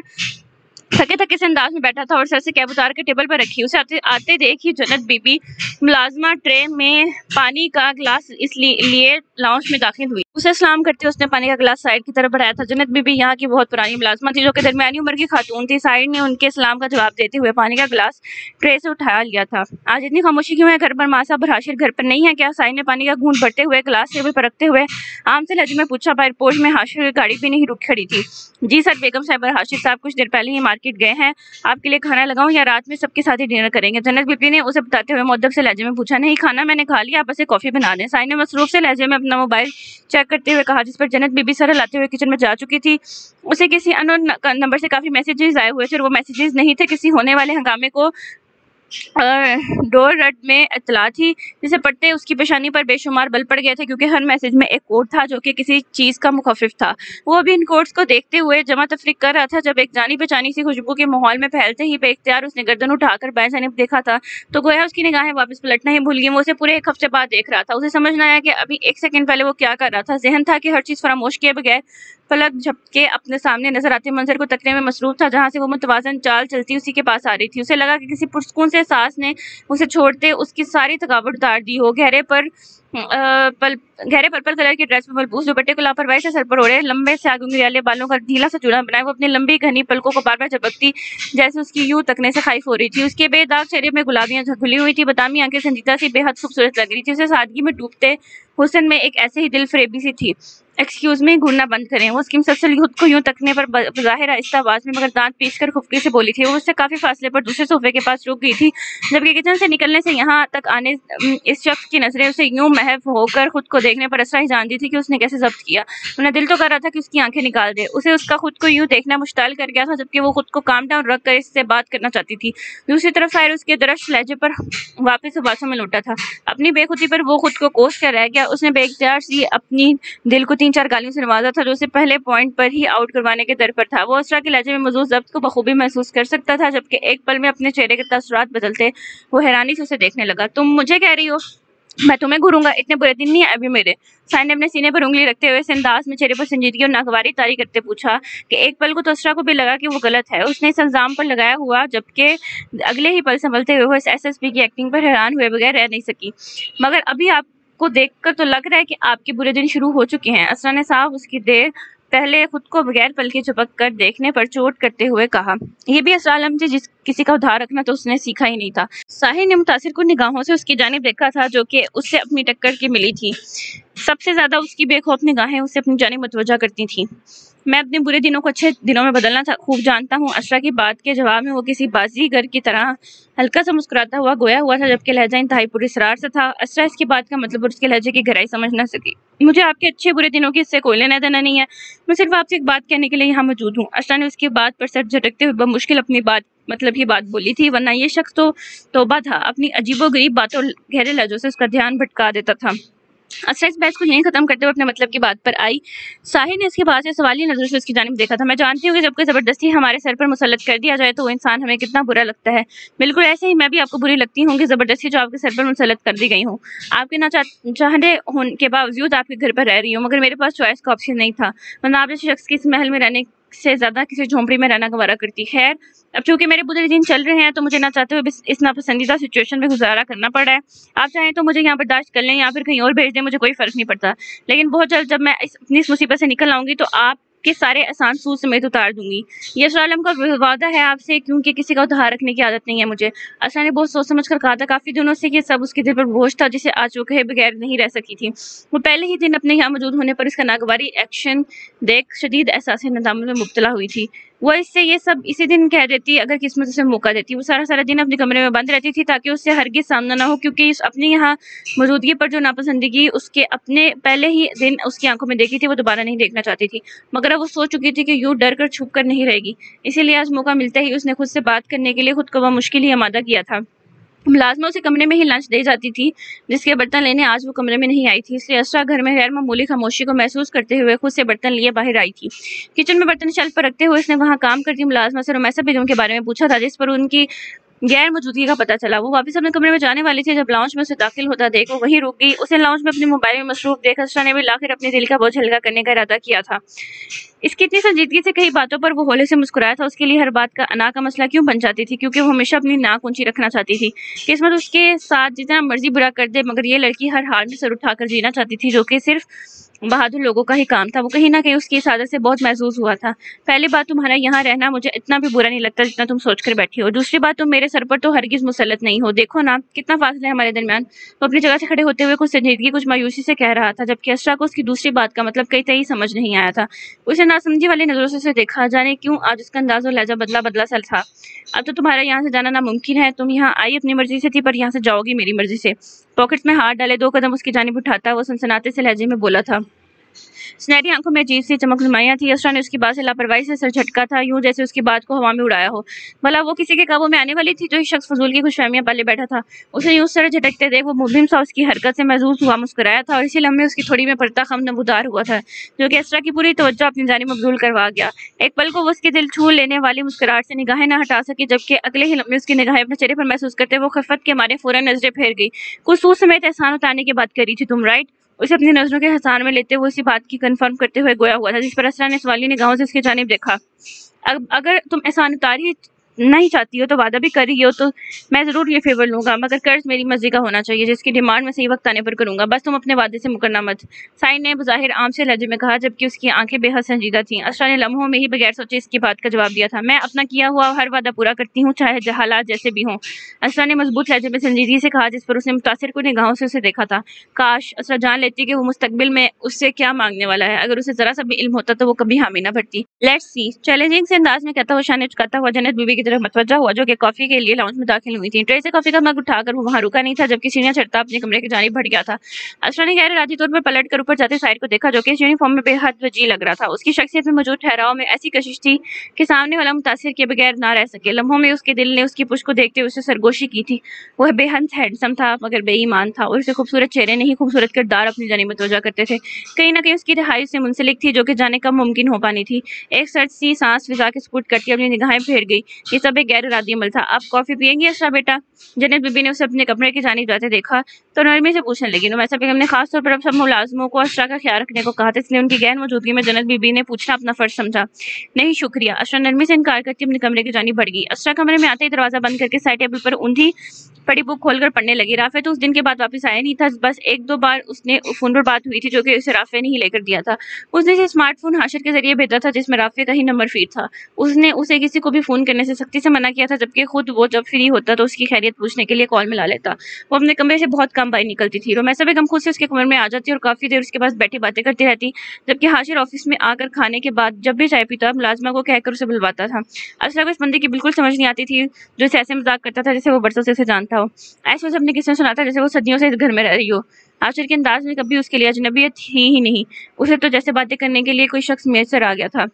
تھکے تھکے سے انداز میں بیٹھا تھا اور سر سے کیپ اتار کے ٹیبل پر رکھی اسے آتے دیکھ ہی جنت بی بی ملازمہ ٹرے میں پانی کا گلاس اس لیے لاؤنج میں داخل ہوئی۔ اسے سلام کرتے اس نے پانی کا گلاس سائیڈ کی طرف بڑھایا تھا۔ جنت بی بی یہاں کی بہت پرانی ملازمہ تھی، جو کہ درمیانی عمر کی خاتون تھی۔ سائیڈ نے ان کے سلام کا جواب دیتے ہوئے پانی کا گلاس ٹرے سے اٹھا لیا تھا۔ آج اتنی خاموشی کیوں ہے گھر پر؟ ماں صاحب اور حاشر گھر پر نہیں ہے کیا؟ سائیڈ نے پانی کا گھونٹ بھرتے ہوئے گلاس ٹیبل پر رکھتے ہوئے عام سے لہجے میں پوچھا۔ باہر پورچ میں حاشر گاڑی بھی نہیں رک کھڑی تھی۔ جی سر، بیگم صاحب اور حاشر صاحب کچھ دیر پہلے ہی مارکیٹ گئے ہیں۔ آپ کے لیے کھانا لگاؤں یا رات میں سب کے ساتھ ہی ڈنر کریں گے؟ جنت بی بی نے اسے بتاتے ہوئے مؤدب سے لہجے میں پوچھا۔ نہیں، کھانا میں نے کھا لیا، آپ بس ایک کافی بنا دیں۔ سائیڈ نے مصروف سے لہجے میں اپنا موبائل چیک کرتے ہوئے کہا، جس پر جنت بی بی سر ہلاتے ہوئے کچن میں جا چکی تھی۔ اسے کسی ان نون نمبر سے کافی میسیجز آئے ہوئے تھے اور وہ میسیجز نہیں تھے، کسی ہونے والے ہنگامے کو ڈور رٹ میں اطلاع تھی، جسے پڑھتے اس کی پیشانی پر بے شمار بل پڑ گئے تھے، کیونکہ ہر میسج میں ایک کوڈ تھا جو کہ کسی چیز کا مخفف تھا۔ وہ ابھی ان کوڈز کو دیکھتے ہوئے جمع تفریق کر رہا تھا جب ایک جانی پہچانی سی خوشبو کے ماحول میں پھیلتے ہی بے اختیار اس نے گردن اٹھا کر بائیں جانب دیکھا تھا تو گویا اس کی نگاہیں واپس پلٹنا ہی بھول گئی۔ وہ اسے پورے ایک ہفتے بعد دیکھ رہا تھا۔ اسے سمجھ نہ آیا کہ ابھی ایک سیکنڈ پہلے وہ کیا کر رہا تھا۔ ذہن تھا کہ ہر چیز فراموش کیے بغیر پلک جھپکے اپنے سامنے نظر آتے منظر کو تکنے میں مصروف تھا، جہاں سے وہ متوازن چال چلتی اسی کے پاس آ رہی تھی۔ اسے لگا کہ کسی پرسکون سے سانس نے اسے چھوڑتے اس کی ساری تھکاوٹ اتار دی ہو۔ گہرے پرپل کلر کی ڈریس میں ملبوس دوپٹے کو لاپرواہی سے سر پر اوڑے لمبے سیاہ گھنگریالے بالوں کا ڈھیلا سا جوڑا بنائے وہ اپنی لمبی گھنی پلکوں کو بار بار جھپکتی جیسے اس کی یوں تکنے سے خائف ہو رہی تھی۔ اس کے بے داغ چہرے میں گلابیاں گھلی ہوئی تھی، بادامی آنکھیں سنجیدہ سی بے حد خوبصورت لگ رہی تھی۔ اسے سادگی میں ڈوبتے حسن میں ایک ایسے ہی دل فریبی سی تھی۔ ایکسکیوز می، گھورنا بند کریں۔ وہ اس کی مسلسل خود کو یوں تکنے پر بظاہر آہستہ آواز میں مگر دانت پیس کر خفکی سے بولی تھی۔ وہ اس سے کافی فاصلے پر دوسرے صوفے کے پاس رک گئی تھی، جبکہ کچن سے نکلنے سے یہاں تک آنے اس شخص کی نظریں اسے یوں محو ہو کر خود کو دیکھنے پر اسرا ہی جانتی تھی کہ اس نے کیسے ضبط کیا۔ انہیں دل تو کر رہا تھا کہ اس کی آنکھیں نکال دے۔ اسے اس کا خود کو یوں دیکھنا مشتعل کر گیا تھا، جبکہ وہ خود کو کام ڈاؤن رکھ کر اس سے بات کرنا چاہتی تھی۔ دوسری طرف ساحر اس کے درشت لہجے پر واپس باتوں میں لوٹا تھا۔ اپنی بے خودی پر وہ خود کو کوس کر رہ گیا۔ اس نے بے اختیار سی اپنی دل کو 3-4 گالیوں سے نوازا تھا، جو اسے پہلے پوائنٹ پر ہی آؤٹ کروانے کے در پر تھا۔ وہ اسرا کے لہجے میں موجود ضبط کو بخوبی محسوس کر سکتا تھا، جبکہ ایک پل میں اپنے چہرے کے تاثرات بدلتے وہ حیرانی سے اسے دیکھنے لگا۔ تم مجھے کہہ رہی ہو میں تمہیں گھوروں گا؟ اتنے برے دن نہیں ابھی میرے؟ سائن نے اپنے سینے پر انگلی رکھتے ہوئے اس انداز میں چہرے پر سنجیدگی اور ناگواری طاری کرتے پوچھا کہ ایک پل کو تو اسرا کو بھی لگا کہ وہ غلط ہے۔ اس نے اس الزام پر لگایا ہوا، جبکہ اگلے ہی پل سنبھلتے ہوئے وہ اس ایس ایس پی کی ایکٹنگ پر حیران ہوئے بغیر رہ نہیں سکی۔ مگر ابھی آپ کو دیکھ کر تو لگ رہا ہے کہ آپ کے برے دن شروع ہو چکے ہیں۔ اسرا نے صاف اس کی دیر پہلے خود کو بغیر پل کے چپک کر دیکھنے پر چوٹ کرتے ہوئے کہا، یہ بھی اسرار عالم تھی جس کسی کا ادھار رکھنا تو اس نے سیکھا ہی نہیں تھا۔ ساحر نے متاثر کن نگاہوں سے اس کی جانب دیکھا تھا جو کہ اس سے اپنی ٹکر کی ملی تھی۔ سب سے زیادہ اس کی بے خوف نگاہیں اسے اپنی جانب متوجہ کرتی تھیں۔ میں اپنے برے دنوں کو اچھے دنوں میں بدلنا خوب جانتا ہوں۔ اسرا کی بات کے جواب میں وہ کسی بازیگر کی طرح ہلکا سا مسکراتا ہوا گویا ہوا تھا، جبکہ لہجہ انتہائی پراسرار سے تھا۔ اسرا اس کی بات کا مطلب اور اس کے لہجے کی گہرائی سمجھ نہ سکی۔ مجھے آپ کے اچھے برے دنوں کی اس سے کوئی لینا دینا نہیں ہے، میں صرف آپ سے ایک بات کہنے کے لیے یہاں موجود ہوں۔ اسرا نے اس کی بات پر سر جھٹکتے ہوئے بمشکل اپنی ہی بات بولی تھی، ورنہ یہ شخص تو توبہ تھا، اپنی عجیب و غریب باتوں گہرے لہجوں سے اس کا دھیان بھٹکا دیتا تھا۔ اسرا اس بحث کو یہیں ختم کرتے ہوئے اپنے مطلب کی بات پر آئی۔ ساحر نے اس کے بعد سے سوالیہ نظروں سے اس کی جانب دیکھا تھا۔ میں جانتی ہوں کہ جب کوئی زبردستی ہمارے سر پر مسلط کر دیا جائے تو وہ انسان ہمیں کتنا برا لگتا ہے، بالکل ایسے ہی میں بھی آپ کو بری لگتی ہوں کہ زبردستی جو آپ کے سر پر مسلط کر دی گئی ہوں۔ آپ کے نہ چاہنے ہونے کے باوجود آپ کے گھر پر رہ رہی ہوں، مگر میرے پاس چوائس کا آپشن نہیں تھا، ورنہ آپ جیسے شخص کی اس محل میں رہنے سے زیادہ کسی جھونپڑی میں رہنا گوارا کرتی۔ خیر، اب چونکہ میرے برے دن چل رہے ہیں تو مجھے نہ چاہتے ہوئے اس ناپسندیدہ سچویشن میں گزارا کرنا پڑ رہا ہے۔ آپ چاہیں تو مجھے یہاں برداشت کر لیں یا پھر کہیں اور بھیج دیں، مجھے کوئی فرق نہیں پڑتا، لیکن بہت جلد جب میں اپنی اس مصیبت سے نکل آؤں گی تو آپ کے سارے احسان سود سمیت اتار دوں گی۔ یہ اسرار عالم کا وعدہ ہے آپ سے، کیونکہ کسی کا ادھار رکھنے کی عادت نہیں ہے مجھے۔ اسرا نے بہت سوچ سمجھ کر کہا تھا، کافی دنوں سے یہ سب اس کے دل پر بوجھ تھا جسے آج وہ کہے بغیر نہیں رہ سکی تھی۔ وہ پہلے ہی دن اپنے یہاں موجود ہونے پر اس کا ناگواری ایکشن دیکھ شدید احساس ندامت میں مبتلا ہوئی تھی۔ وہ اس سے یہ سب اسی دن کہہ دیتی اگر قسمت اسے موقع دیتی۔ وہ سارا دن اپنے کمرے میں بند رہتی تھی تاکہ اس سے ہرگز سامنا نہ ہو، کیونکہ اپنے یہاں موجودگی پر جو ناپسندگی اس کے اپنے پہلے ہی دن اس کی آنکھوں میں دیکھی تھی وہ دوبارہ نہیں دیکھنا چاہتی تھی، مگر اب وہ سوچ چکی تھی کہ یوں ڈر کر چھپ کر نہیں رہے گی۔ اسی لیے آج موقع ملتے ہی اس نے خود سے بات کرنے کے لیے خود کو مشکل ہی آمادہ کیا تھا۔ ملازمہ اسے کمرے میں ہی لنچ دے جاتی تھی، جس کے برتن لینے آج وہ کمرے میں نہیں آئی تھی، اس لیے اسرا گھر میں غیر معمولی خاموشی کو محسوس کرتے ہوئے خود سے برتن لیے باہر آئی تھی۔ کچن میں برتن شیلف پر رکھتے ہوئے اس نے وہاں کام کرتی ملازمہ سے رمیسہ بیگم کے بارے میں پوچھا تھا، جس پر ان کی غیر موجودگی کا پتہ چلا۔ وہ واپس اپنے کمرے میں جانے والی تھی جب لاؤنج میں اسے داخل ہوتا دیکھ وہ وہیں رک گئی۔ اسے لاؤنج میں اپنے موبائل میں مصروف دیکھ اسرا نے بھی آخر اپنے دل کا بوجھ ہلکا کرنے کا ارادہ کیا تھا۔ اس کی اتنی سنجیدگی سے کئی باتوں پر وہ ہولے سے مسکرایا تھا، اس کے لیے ہر بات کا انا کا مسئلہ کیوں بن جاتی تھی، کیونکہ وہ ہمیشہ اپنی ناک اونچی رکھنا چاہتی تھی۔ قسمت اس کے ساتھ جتنا مرضی برا کر دے، مگر یہ لڑکی ہر حال میں سر اٹھا کر جینا چاہتی تھی، جو کہ صرف بہادر لوگوں کا ہی کام تھا۔ وہ کہیں نہ کہیں اس کی اس عادت سے بہت محظوظ ہوا تھا۔ پہلی بات، تمہارا یہاں رہنا مجھے اتنا بھی برا نہیں لگتا جتنا تم سوچ کر بیٹھی ہو۔ دوسری بات، تم میرے سر پر تو ہرگز مسلط نہیں ہو، دیکھو نا کتنا فاصلہ ہے ہمارے درمیان۔ وہ اپنی جگہ سے کھڑے ہوتے ہوئے کچھ سنجیدگی کچھ مایوسی سے کہہ رہا تھا، جبکہ اسرا کو اس کی دوسری بات کا مطلب کئی تئی سمجھ نہیں آیا تھا۔ اسے ناسمجھی والی نظروں سے اسے دیکھا، جانے کیوں آج اس کا انداز و لہجہ بدلا سا تھا۔ اب تو تمہارا یہاں سے جانا ناممکن ہے، تم یہاں آئی اپنی مرضی سے تھی پر یہاں سے جاؤ گی میری مرضی سے۔ پاکٹس میں ہاتھ ڈالے 2 قدم اس کی جانب اٹھاتا وہ سنسناتے سے لہجے میں بولا تھا۔ سنہری آنکھوں میں عجیب سی چمک نمایاں تھی۔ اسرا نے اس کی بات سے لاپرواہی سے سر جھٹکا تھا، یوں جیسے اس کی بات کو ہوا میں اڑایا ہو۔ بھلا وہ کسی کے قابو میں آنے والی تھی جو یہ شخص فضول کی خوش فہمیاں پالے بیٹھا تھا؟ اسے یوں سر جھٹکتے دیکھ وہ مبہم سا اس کی حرکت سے محظوظ ہوا مسکرایا تھا، اور اسی لمحے اس کی تھوڑی میں پڑتا خم نمودار ہوا تھا، جو کہ اسرا کی پوری توجہ اپنی جانب مبذول کروا گیا۔ ایک پل کو وہ اس کے دل چھو لینے والی مسکراہٹ سے نگاہیں نہ ہٹا سکی، جبکہ اگلے ہی لمحے اس کی نگاہیں اپنے چہرے پر محسوس کرتے وہ خفت کے مارے فوراً نظریں پھیر گئی۔ کچھ سود سمیت احسان اتارنے کی بات کری تھی تم، رائٹ؟ اسے اپنی نظروں کے حسان میں لیتے ہوئے اسی بات کی کنفرم کرتے ہوئے گویا ہوا تھا، جس پر اسرا نے سوالی نگاہوں سے اس کی جانب دیکھا۔ اگر تم احسان اتاری نہیں چاہتی ہو تو وعدہ بھی کر رہی ہو تو میں ضرور یہ فیور لوں گا، مگر قرض میری مرضی کا ہونا چاہیے، جس کی ڈیمانڈ میں صحیح وقت آنے پر کروں گا، بس تم اپنے وعدے سے مکرنا مت، ساحر نے بظاہر عام سے لہجے میں کہا، جبکہ اس کی آنکھیں بے حد سنجیدہ تھیں۔ اسرا نے لمحوں میں ہی بغیر سوچے اس کی بات کا جواب دیا تھا، میں اپنا کیا ہوا ہر وعدہ پورا کرتی ہوں، چاہے حالات جیسے بھی ہوں۔ اسرا نے مضبوط لہجے میں سنجیدگی سے کہا، جس پر اس نے متاثر کن نگاہوں سے اسے دیکھا تھا۔ کاش اسرا جان لیتی کہ وہ مستقبل میں اس سے کیا مانگنے والا ہے، اگر اسے ذرا سا بھی علم ہوتا تو وہ کبھی حامی نہ بھرتی۔ لیٹس سی، چیلنجنگ سے انداز میں کہتا ہوا شانے چکاتا ہوا جنت بی بی کی طرف متوجہ ہوا، جو کہ کافی کے لیے لاؤنج میں داخل ہوئی تھی۔ ٹرے سے کافی کا مگ اٹھا کر وہ وہاں رکا نہیں تھا، جبکہ سیڑھیاں چڑھتا اپنے کمرے کی جانب بڑھ گیا تھا۔ اسرا نے غیر ارادی طور پر پلٹ کر اوپر جاتے ساحر کو دیکھا، جو کہ اس یونیفارم میں بے حد وجیح لگ رہا تھا۔ اس کی شخصیت میں موجود ٹھہراؤ میں ایسی کشش تھی کہ سامنے والا متاثر کیے بغیر نہ رہ سکے۔ لمحوں میں اس کے دل نے اس کی پشت کو دیکھتے ہوئے اسے سرگوشی کی تھی۔ وہ بے حد ہینڈسم تھا مگر بے ایمان تھا، اور اسے خوبصورت چہرے نہیں خوبصورت کردار اپنی جانب متوجہ کرتے تھے۔ کہیں نہ کہیں اس کی رہائی سے منسلک تھی، جو کہ جانے کب ممکن ہو پانی تھی۔ ایک سرد سی سانس فضا کے سپرد کرتی اپنی نگاہیں پھیر گئی، یہ سب ایک غیر ارادی عمل تھا۔ آپ کافی پیئیں گی اسرا بیٹا؟ جنت بی بی نے اسے اپنے کمرے کی جانب جاتے دیکھا تو نرمی سے پوچھنے لگی۔ نمیسا بیگم نے خاص طور پر اب سب ملازموں کو اسرا کا خیال رکھنے کو کہا تھا، اس لیے ان کی غیر موجودگی میں جنت بی بی نے پوچھنا اپنا فرض سمجھا۔ نہیں شکریہ، اسرا نرمی سے انکار کرتی اپنے کمرے کی جانب بڑھ گئی۔ اسرا کمرے میں آتے ہی دروازہ بند کر کے سائڈ ٹیبل پر اونھی پڑی بک کھول کر پڑھنے لگی۔ رافع تو اس دن کے بعد واپس آیا نہیں تھا، بس ایک دو بار اس نے فون پر بات ہوئی تھی جو کہ اسے رافع نے ہی لے کر دیا تھا۔ اس نے اسے اسمارٹ فون حاشر کے ذریعے بھیجا تھا جس میں رافع کا ہی نمبر فیڈ تھا۔ اس نے اسے کسی کو بھی فون کرنے سے سختی سے منع کیا تھا، جبکہ خود وہ جب فری ہوتا تو اس کی خیریت پوچھنے کے لیے کال ملا لیتا۔ وہ اپنے کمرے سے بہت کم باہر نکلتی تھی۔ رمیسا بیگم خود سے اس کے کمرے میں آ جاتی اور کافی دیر اس کے پاس بیٹھی باتیں کرتی رہتی، جبکہ حاشر آفس میں آ کر کھانے کے بعد جب بھی چائے پیتا ملازمہ کو کہہ کر اسے بلواتا تھا۔ اسرا کو اس بندے کی بالکل سمجھ نہیں آتی تھی جو اسے ایسے مذاق کرتا تھا جیسے وہ برسوں سے اسے جانتا ہو، ایسے اسے اپنے قصے سناتا جیسے وہ صدیوں سے اس گھر میں رہ رہی ہو۔ حاشر کے انداز میں کبھی اس کے لیے اجنبیت ہی نہیں، اسے تو جیسے باتیں کرنے کے لیے کوئی شخص میسر آ گیا تھا۔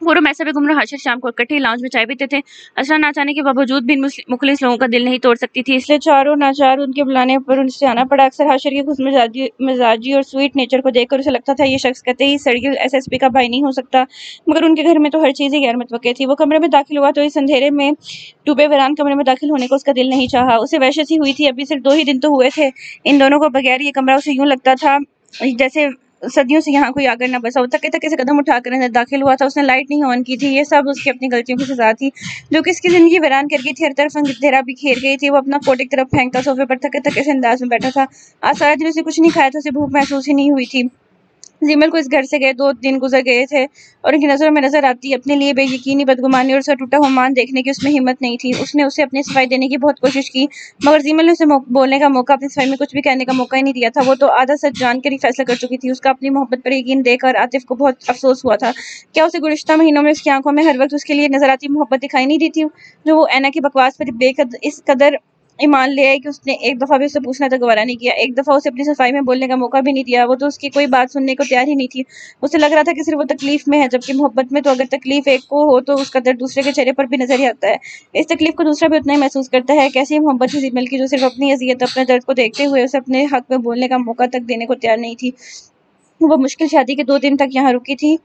وہ رمیسا بیگم اور حاشر شام کو اکٹھے لاؤنج میں چائے پیتے تھے۔ اسرا نہ چاہنے کے باوجود بھی ان مخلص لوگوں کا دل نہیں توڑ سکتی تھی، اس لیے چاروں ناچار ان کے بلانے پر ان سے آنا پڑا۔ اکثر حاشر کی خوش مزاجی اور سویٹ نیچر کو دیکھ کر اسے لگتا تھا یہ شخص قطعی سرگل ایس ایس پی کا بھائی نہیں ہو سکتا، مگر ان کے گھر میں تو ہر چیز ہی غیر متوقع تھی۔ وہ کمرے میں داخل ہوا تو اس اندھیرے میں ڈوبے ویران کمرے میں داخل ہونے کو اس کا دل نہیں چاہا۔ اسے وحشت سی ہوئی تھی، ابھی صرف 2 ہی دن تو ہوئے تھے ان دونوں کو بغیر یہ کمرہ اسے یوں لگتا تھا جیسے صدیوں سے یہاں کوئی آگر نہ بسا۔ وہ تھکے تھکے سے قدم اٹھا کر اندر داخل ہوا تھا، اس نے لائٹ نہیں آن کی تھی۔ یہ سب اس کی اپنی غلطیوں کی سزا تھی جو کہ اس کی زندگی ویران کر گئی تھی، ہر طرف اندھیرا بکھیر گئی تھی۔ وہ اپنا کوٹ ایک طرف پھینکتا صوفے پر تھکے تھکے سے انداز میں بیٹھا تھا۔ آج سارے دن اسے کچھ نہیں کھایا تھا، اسے بھوک محسوس ہی نہیں ہوئی تھی۔ زیمل کو اس گھر سے گئے 2 دن گزر گئے تھے اور ان کی نظروں میں نظر آتی اپنے لیے بے یقینی، بدگمانی اور اس کا ٹوٹا ہوا مان دیکھنے کی اس میں ہمت نہیں تھی۔ اس نے اسے اپنی صفائی دینے کی بہت کوشش کی، مگر زیمل نے اسے بولنے کا موقع، اپنی صفائی میں کچھ بھی کہنے کا موقع ہی نہیں دیا تھا۔ وہ تو آدھا سچ جان کر ہی فیصلہ کر چکی تھی۔ اس کا اپنی محبت پر یقین دیکھ کر عاطف کو بہت افسوس ہوا تھا۔ کیا اسے گزشتہ مہینوں میں اس کی آنکھوں میں ہر وقت اس کے لیے نظر آتی محبت دکھائی نہیں دی تھی جو وہ اینا کی بکواس پر اس قدر ایمان لے آئی کہ اس نے ایک دفعہ بھی اسے پوچھنا تک گوارا نہیں کیا، ایک دفعہ اسے اپنی صفائی میں بولنے کا موقع بھی نہیں دیا۔ وہ تو اس کی کوئی بات سننے کو تیار ہی نہیں تھی۔ اسے لگ رہا تھا کہ صرف وہ تکلیف میں ہے، جبکہ محبت میں تو اگر تکلیف ایک کو ہو تو اس کا درد دوسرے کے چہرے پر بھی نظر ہی آتا ہے۔ اس تکلیف کو دوسرا بھی اتنا ہی محسوس کرتا ہے۔ کیسی محبت تھی زیمل کی جو صرف اپنی اذیت، اپنے درد کو دیکھتے ہوئے اسے اپنے حق میں بولنے کا موقع تک دینے کو تیار نہیں تھی۔ وہ مشکل شادی کے 2 دن تک یہاں رکی تھی،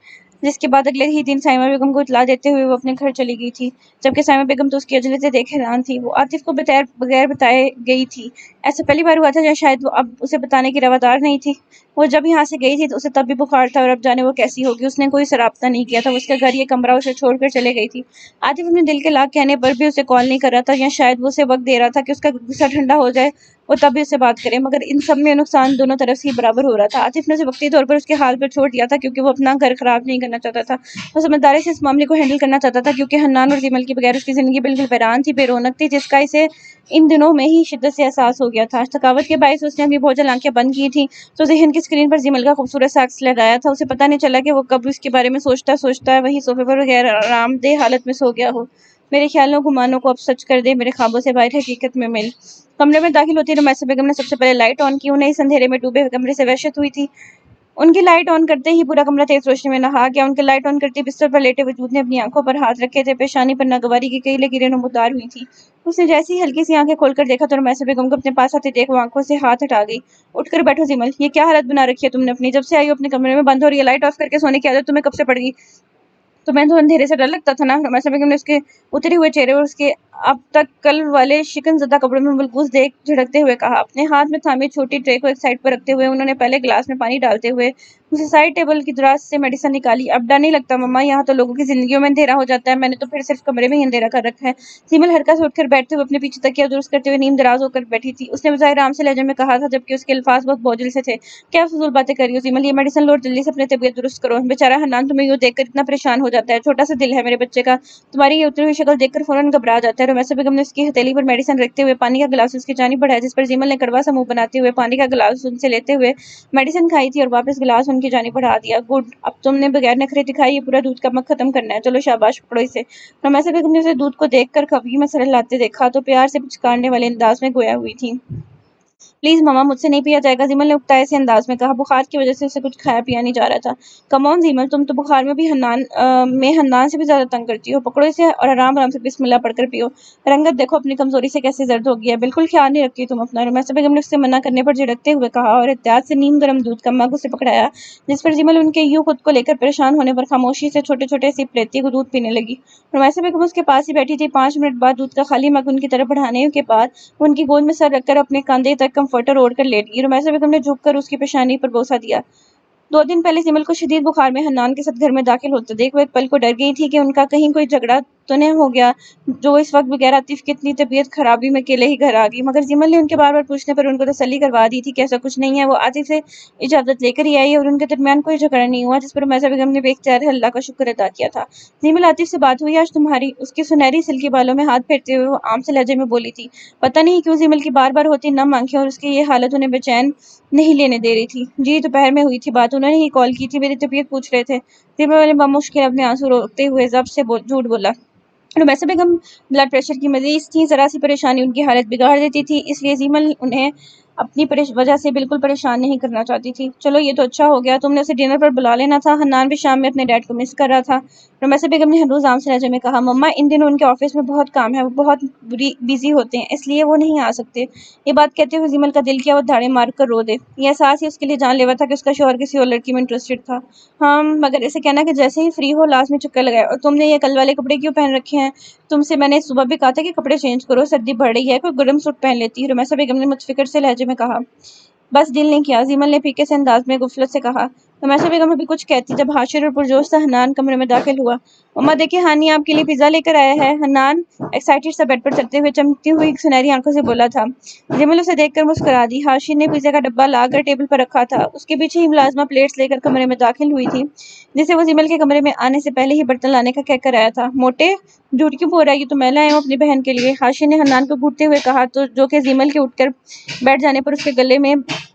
جس کے بعد اگلے ہی دن سائمہ بیگم کو اطلاع دیتے ہوئے وہ اپنے گھر چلی گئی تھی، جبکہ سائمہ بیگم تو اس کی عجلتیں دیکھ حیران تھی۔ وہ عاطف کو بغیر بتائے گئی تھی، ایسا پہلی بار ہوا تھا یا شاید وہ اب اسے بتانے کی روادار نہیں تھی۔ وہ جب یہاں سے گئی تھی تو اسے تب بھی بخار تھا اور اب جانے وہ کیسی ہوگی۔ اس نے کوئی رابطہ نہیں کیا تھا، وہ اس کا گھر یہ کمرہ اسے چھوڑ کر چلے گئی تھی۔ عاطف اپنے دل کے لاکھ کہنے پر بھی اسے کال نہیں کر رہا تھا، یا شاید وہ اسے وقت دے رہا تھا کہ اس کا غصہ ٹھنڈا ہو جائے وہ تب بھی اس سے بات کرے، مگر ان سب میں نقصان دونوں طرف سے ہی برابر ہو رہا تھا۔ عاطف نے اسے وقتی طور پر اس کے حال پر چھوڑ دیا تھا کیونکہ وہ اپنا گھر خراب نہیں کرنا چاہتا تھا، وہ سمجھداری سے اس معاملے کو ہینڈل کرنا چاہتا تھا کیونکہ حنان اور زیمل کے بغیر اس کی زندگی بالکل ویران تھی، بے رونق تھی، جس کا اسے ان دنوں میں ہی شدت سے احساس ہو گیا تھا۔ تھکاوٹ کے باعث اس نے اپنی بوجھل آنکھیں بند کی تھیں تو ذہن کی اسکرین پر زیمل کا خوبصورت سا عکس لہرایا تھا۔ اسے پتہ نہیں چلا کہ وہ کب اس کے بارے میں سوچتا وہی صوفے پر غیر آرام دہ حالت میں سو گیا ہو۔ میرے خیالوں گمانوں کو اب سچ کر دے، میرے خوابوں سے باہر حقیقت میں مل۔ کمرے میں داخل ہوتی رمیسا بیگم نے سب سے پہلے لائٹ آن کی۔ انہیں اس اندھیرے میں ڈوبے ہوئے کمرے سے وحشت ہوئی تھی۔ ان کی لائٹ آن کرتے ہی پورا کمرہ تیز روشنی میں نہا گیا۔ ان کے لائٹ آن کرتے بستر پر لیٹے وجود نے اپنی آنکھوں پر ہاتھ رکھے تھے، پیشانی پر ناگواری کی کئی لکیریں نمودار ہوئی تھیں۔ اس نے جیسے ہی ہلکی سی آنکھیں کھول کر دیکھا تو رمیسا بیگم کو اپنے پاس آتے دیکھ وہ آنکھوں سے ہاتھ ہٹا گئی۔ اٹھ کر بیٹھو زیمل، یہ کیا حالت بنا رکھی ہے تم نے اپنی؟ جب سے آئی ہو اپنے کمرے میں بند ہو رہی ہے لائٹ آف کر کے سونے کی عادت تمہیں کب سے پڑ گئی؟ تمہیں تو اندھیرے سے ڈر لگتا تھا نا؟ رمیسا بیگم نے اس کے اترے ہوئے چہرے اور اس کے اب تک کل والے شکن زدہ کپڑوں میں ملبوس دیکھ جھڑکتے ہوئے کہا۔ اپنے ہاتھ میں تھامی چھوٹی ٹرے کو ایک سائڈ پر رکھتے ہوئے انہوں نے پہلے گلاس میں پانی ڈالتے ہوئے اسے سائڈ ٹیبل کی دراز سے میڈیسن نکالی۔ اب ڈر نہیں لگتا مما؟ یہاں تو لوگوں کی زندگیوں میں اندھیرا ہو جاتا ہے، میں نے تو پھر صرف کمرے میں ہی اندھیرا کر رکھا ہے۔ زیمل حرکت سے اٹھ کر بیٹھتے ہوئے اپنے پیچھے تکیہ درست کرتے ہوئے نیم دراز ہو کر بیٹھی تھی۔ اس نے بظاہر آرام سے لہجے میں کہا تھا جبکہ اس کے الفاظ بہت بوجھل سے تھے۔ کیا فضول باتیں کر رہی ہو زیمل؟ یہ میڈیسن لو اور جلدی سے اپنی طبیعت درست کرو۔ بیچارہ حنان تمہیں یوں دیکھ کر اتنا پریشان ہو جاتا ہے، چھوٹا سا دل ہے میرے بچے کا، تمہاری یہ اتری ہوئی شکل دیکھ کر فوراً گھبرا جاتا ہے۔ رمیسا بیگم نے اس کی ہتھیلی پر میڈیسن رکھتے ہوئے پانی کا گلاس اس کی جانب بڑھایا، جس پر زیمل نے کڑوا سا منہ بناتے ہوئے پانی کا گلاس ان سے لیتے ہوئے میڈیسن کھائی تھی اور واپس گلاس ان کی جانب بڑھا دیا۔ گڈ، اب تم نے بغیر نخرے دکھائے یہ پورا دودھ کا مگ ختم کرنا ہے، چلو شاباش پکڑو اسے۔ رمیسا بیگم نے اسے دودھ کو دیکھ کر کھوی میں سر ہلاتے دیکھا تو پیار سے پچکارنے والے انداز میں گویا ہوئی تھی، پلیز ماما مجھ سے نہیں پیا جائے گا، زیمل نے اکتائے سے انداز میں کہا۔ بخار کی وجہ سے اسے کچھ کھایا پیا نہیں جا رہا تھا۔ کم آن زیمل، تم تو بخار میں بھی حنان سے بھی زیادہ تنگ کرتی ہو، پکڑو اسے اور آرام آرام سے بسم اللہ پڑھ کر پیو۔ رنگت دیکھو اپنی کمزوری سے کیسے زرد ہو گیا، بالکل خیال نہیں رکھتی تم اپنا، رمیسا بیگم نے اس سے منع کرنے پر جھڑکتے ہوئے کہا اور احتیاط سے نیم گرم دودھ کا مگ اسے پکڑایا، جس پر زیمل ان کے یوں خود کو لے کر پریشان ہونے پر خاموشی سے چھوٹے چھوٹے سپ لیتی وہ دودھ پینے لگی۔ رمیسا بیگم اس کے پاس ہی بیٹھی تھی۔ 5 منٹ بعد دودھ کا خالی مگ ان کی طرف بڑھانے کے بعد وہ ان کی گود میں سر رکھ کر اپنے کاندھے تک کمفرٹر اوڑھ کر لیٹ گئی۔ رمیسا بیگم نے جھک کر اس کی پیشانی پر بوسہ دیا۔ 2 دن پہلے زیمل کو شدید بخار میں حنان کے ساتھ گھر میں داخل ہوتے دیکھ وہ ایک پل کو ڈر گئی تھی کہ ان کا کہیں کوئی جھگڑا تو نہیں ہو گیا جو اس وقت بغیر عاطف کی اتنی طبیعت خرابی میں اکیلے ہی گھر آ گئی، مگر زیمل نے ان کے بار بار پوچھنے پر ان کو تسلی کروا دی تھی کہ ایسا کچھ نہیں ہے۔ وہ عاطف سے اجازت لے کر ہی آئی اور ان کے درمیان کوئی جھگڑا نہیں ہوا، جس پر رمیسا بیگم نے بے اختیار اللہ کا شکر ادا کیا تھا۔ زیمل، عاطف سے بات ہوئی آج تمہاری؟ اس کی سنہری سلکی بالوں میں ہاتھ پھیرتے ہوئے وہ عام سے لہجے میں بولی تھی۔ پتہ نہیں کیوں زیمل کی بار بار ہوتی نم آنکھیں اور اس کی یہ حالت انہیں بے چین نہیں لینے دے رہی تھی۔ جی دوپہر میں ہوئی تھی بات، انہوں نے ہی کال کی تھی، میری طبیعت پوچھ رہے تھے۔ زیمل نے بمشکل اپنے آنسو روکتے ہوئے ضبط سے جھوٹ بولا۔ رمیسا بیگم بلڈ پریشر کی مریض تھیں، ذرا سی پریشانی ان کی حالت بگاڑ دیتی تھی، اس لیے زیمل انہیں اپنی وجہ سے بالکل پریشان نہیں کرنا چاہتی تھی۔ چلو یہ تو اچھا ہو گیا، تم نے اسے ڈنر پر بلا لینا تھا، حنان بھی شام میں اپنے ڈیڈ کو مس کر رہا تھا۔ رمیسا بیگم نے ہنوز عام سے لہجے میں کہا۔ مما ان دنوں ان کے آفس میں بہت کام ہے، وہ بہت بزی ہوتے ہیں، اس لیے وہ نہیں آ سکتے۔ یہ بات کہتے ہوئے زیمل کا دل کیا وہ دھاڑے مار کر رو دے۔ یہ احساس ہی اس کے لیے جان لیوا تھا کہ اس کا شوہر کسی اور لڑکی میں انٹرسٹڈ تھا۔ ہاں مگر اسے کہنا کہ جیسے ہی فری ہو لازمی چکر لگائے۔ اور تم نے یہ کل والے کپڑے کیوں پہن رکھے ہیں؟ تم سے میں نے صبح بھی کہا تھا کہ کپڑے چینج کرو، سردی بڑھ رہی ہے، کوئی گرم سوٹ پہن لیتی، رمیسا بیگم نے متفکر سے لہجے میں کہا۔ بس دل نہیں کیا، زیمل نے پھیکے سے انداز میں غفلت سے کہا۔ رمیسا بیگم ابھی کچھ کہتی جب حاشر اور پرجوش سا حنان کمرے میں داخل ہوا۔ مما دیکھیں ہانی آپ کے لیے پیزا لے کر آیا ہے، حنان ایکسائٹڈ سا بیڈ پر چلتے ہوئے چمکتی ہوئی سنہری آنکھوں سے بولا تھا۔ زیمل اسے دیکھ کر مسکرا دی۔ حاشر نے پیزے کا ڈبہ لا کر ٹیبل پر رکھا تھا، اس کے پیچھے ہی ملازمہ پلیٹس لے کر کمرے میں داخل ہوئی تھی، جسے وہ زیمل کے کمرے میں آنے سے پہلے ہی برتن لانے کا کہہ کر آیا تھا۔ موٹے جھوٹ کیوں بول رہا ہے، یہ تو میں لایا ہوں اپنی بہن کے لیے، حاشر نے حنان کو گھورتے ہوئے کہا تو جو کہ زیمل کے اٹھ کر بیٹھ جانے پر اس کے گلے میں